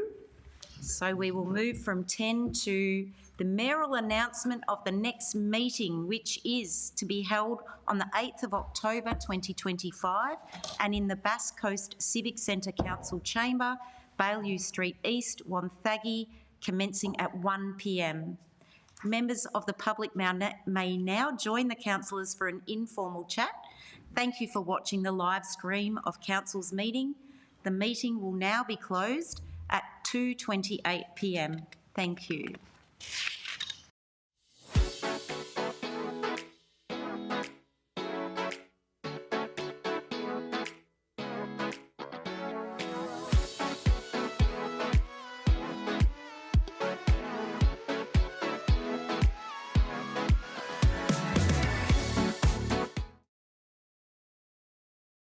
So we will move from 10 to the mayoral announcement of the next meeting, which is to be held on the 8th of October 2025 and in the Bass Coast Civic Centre Council Chamber, Baillieu Street East, Wonthaggi, commencing at 1 p.m. Members of the public may now join the councillors for an informal chat. Thank you for watching the live stream of Council's meeting. The meeting will now be closed at 2:28 p.m. Thank you.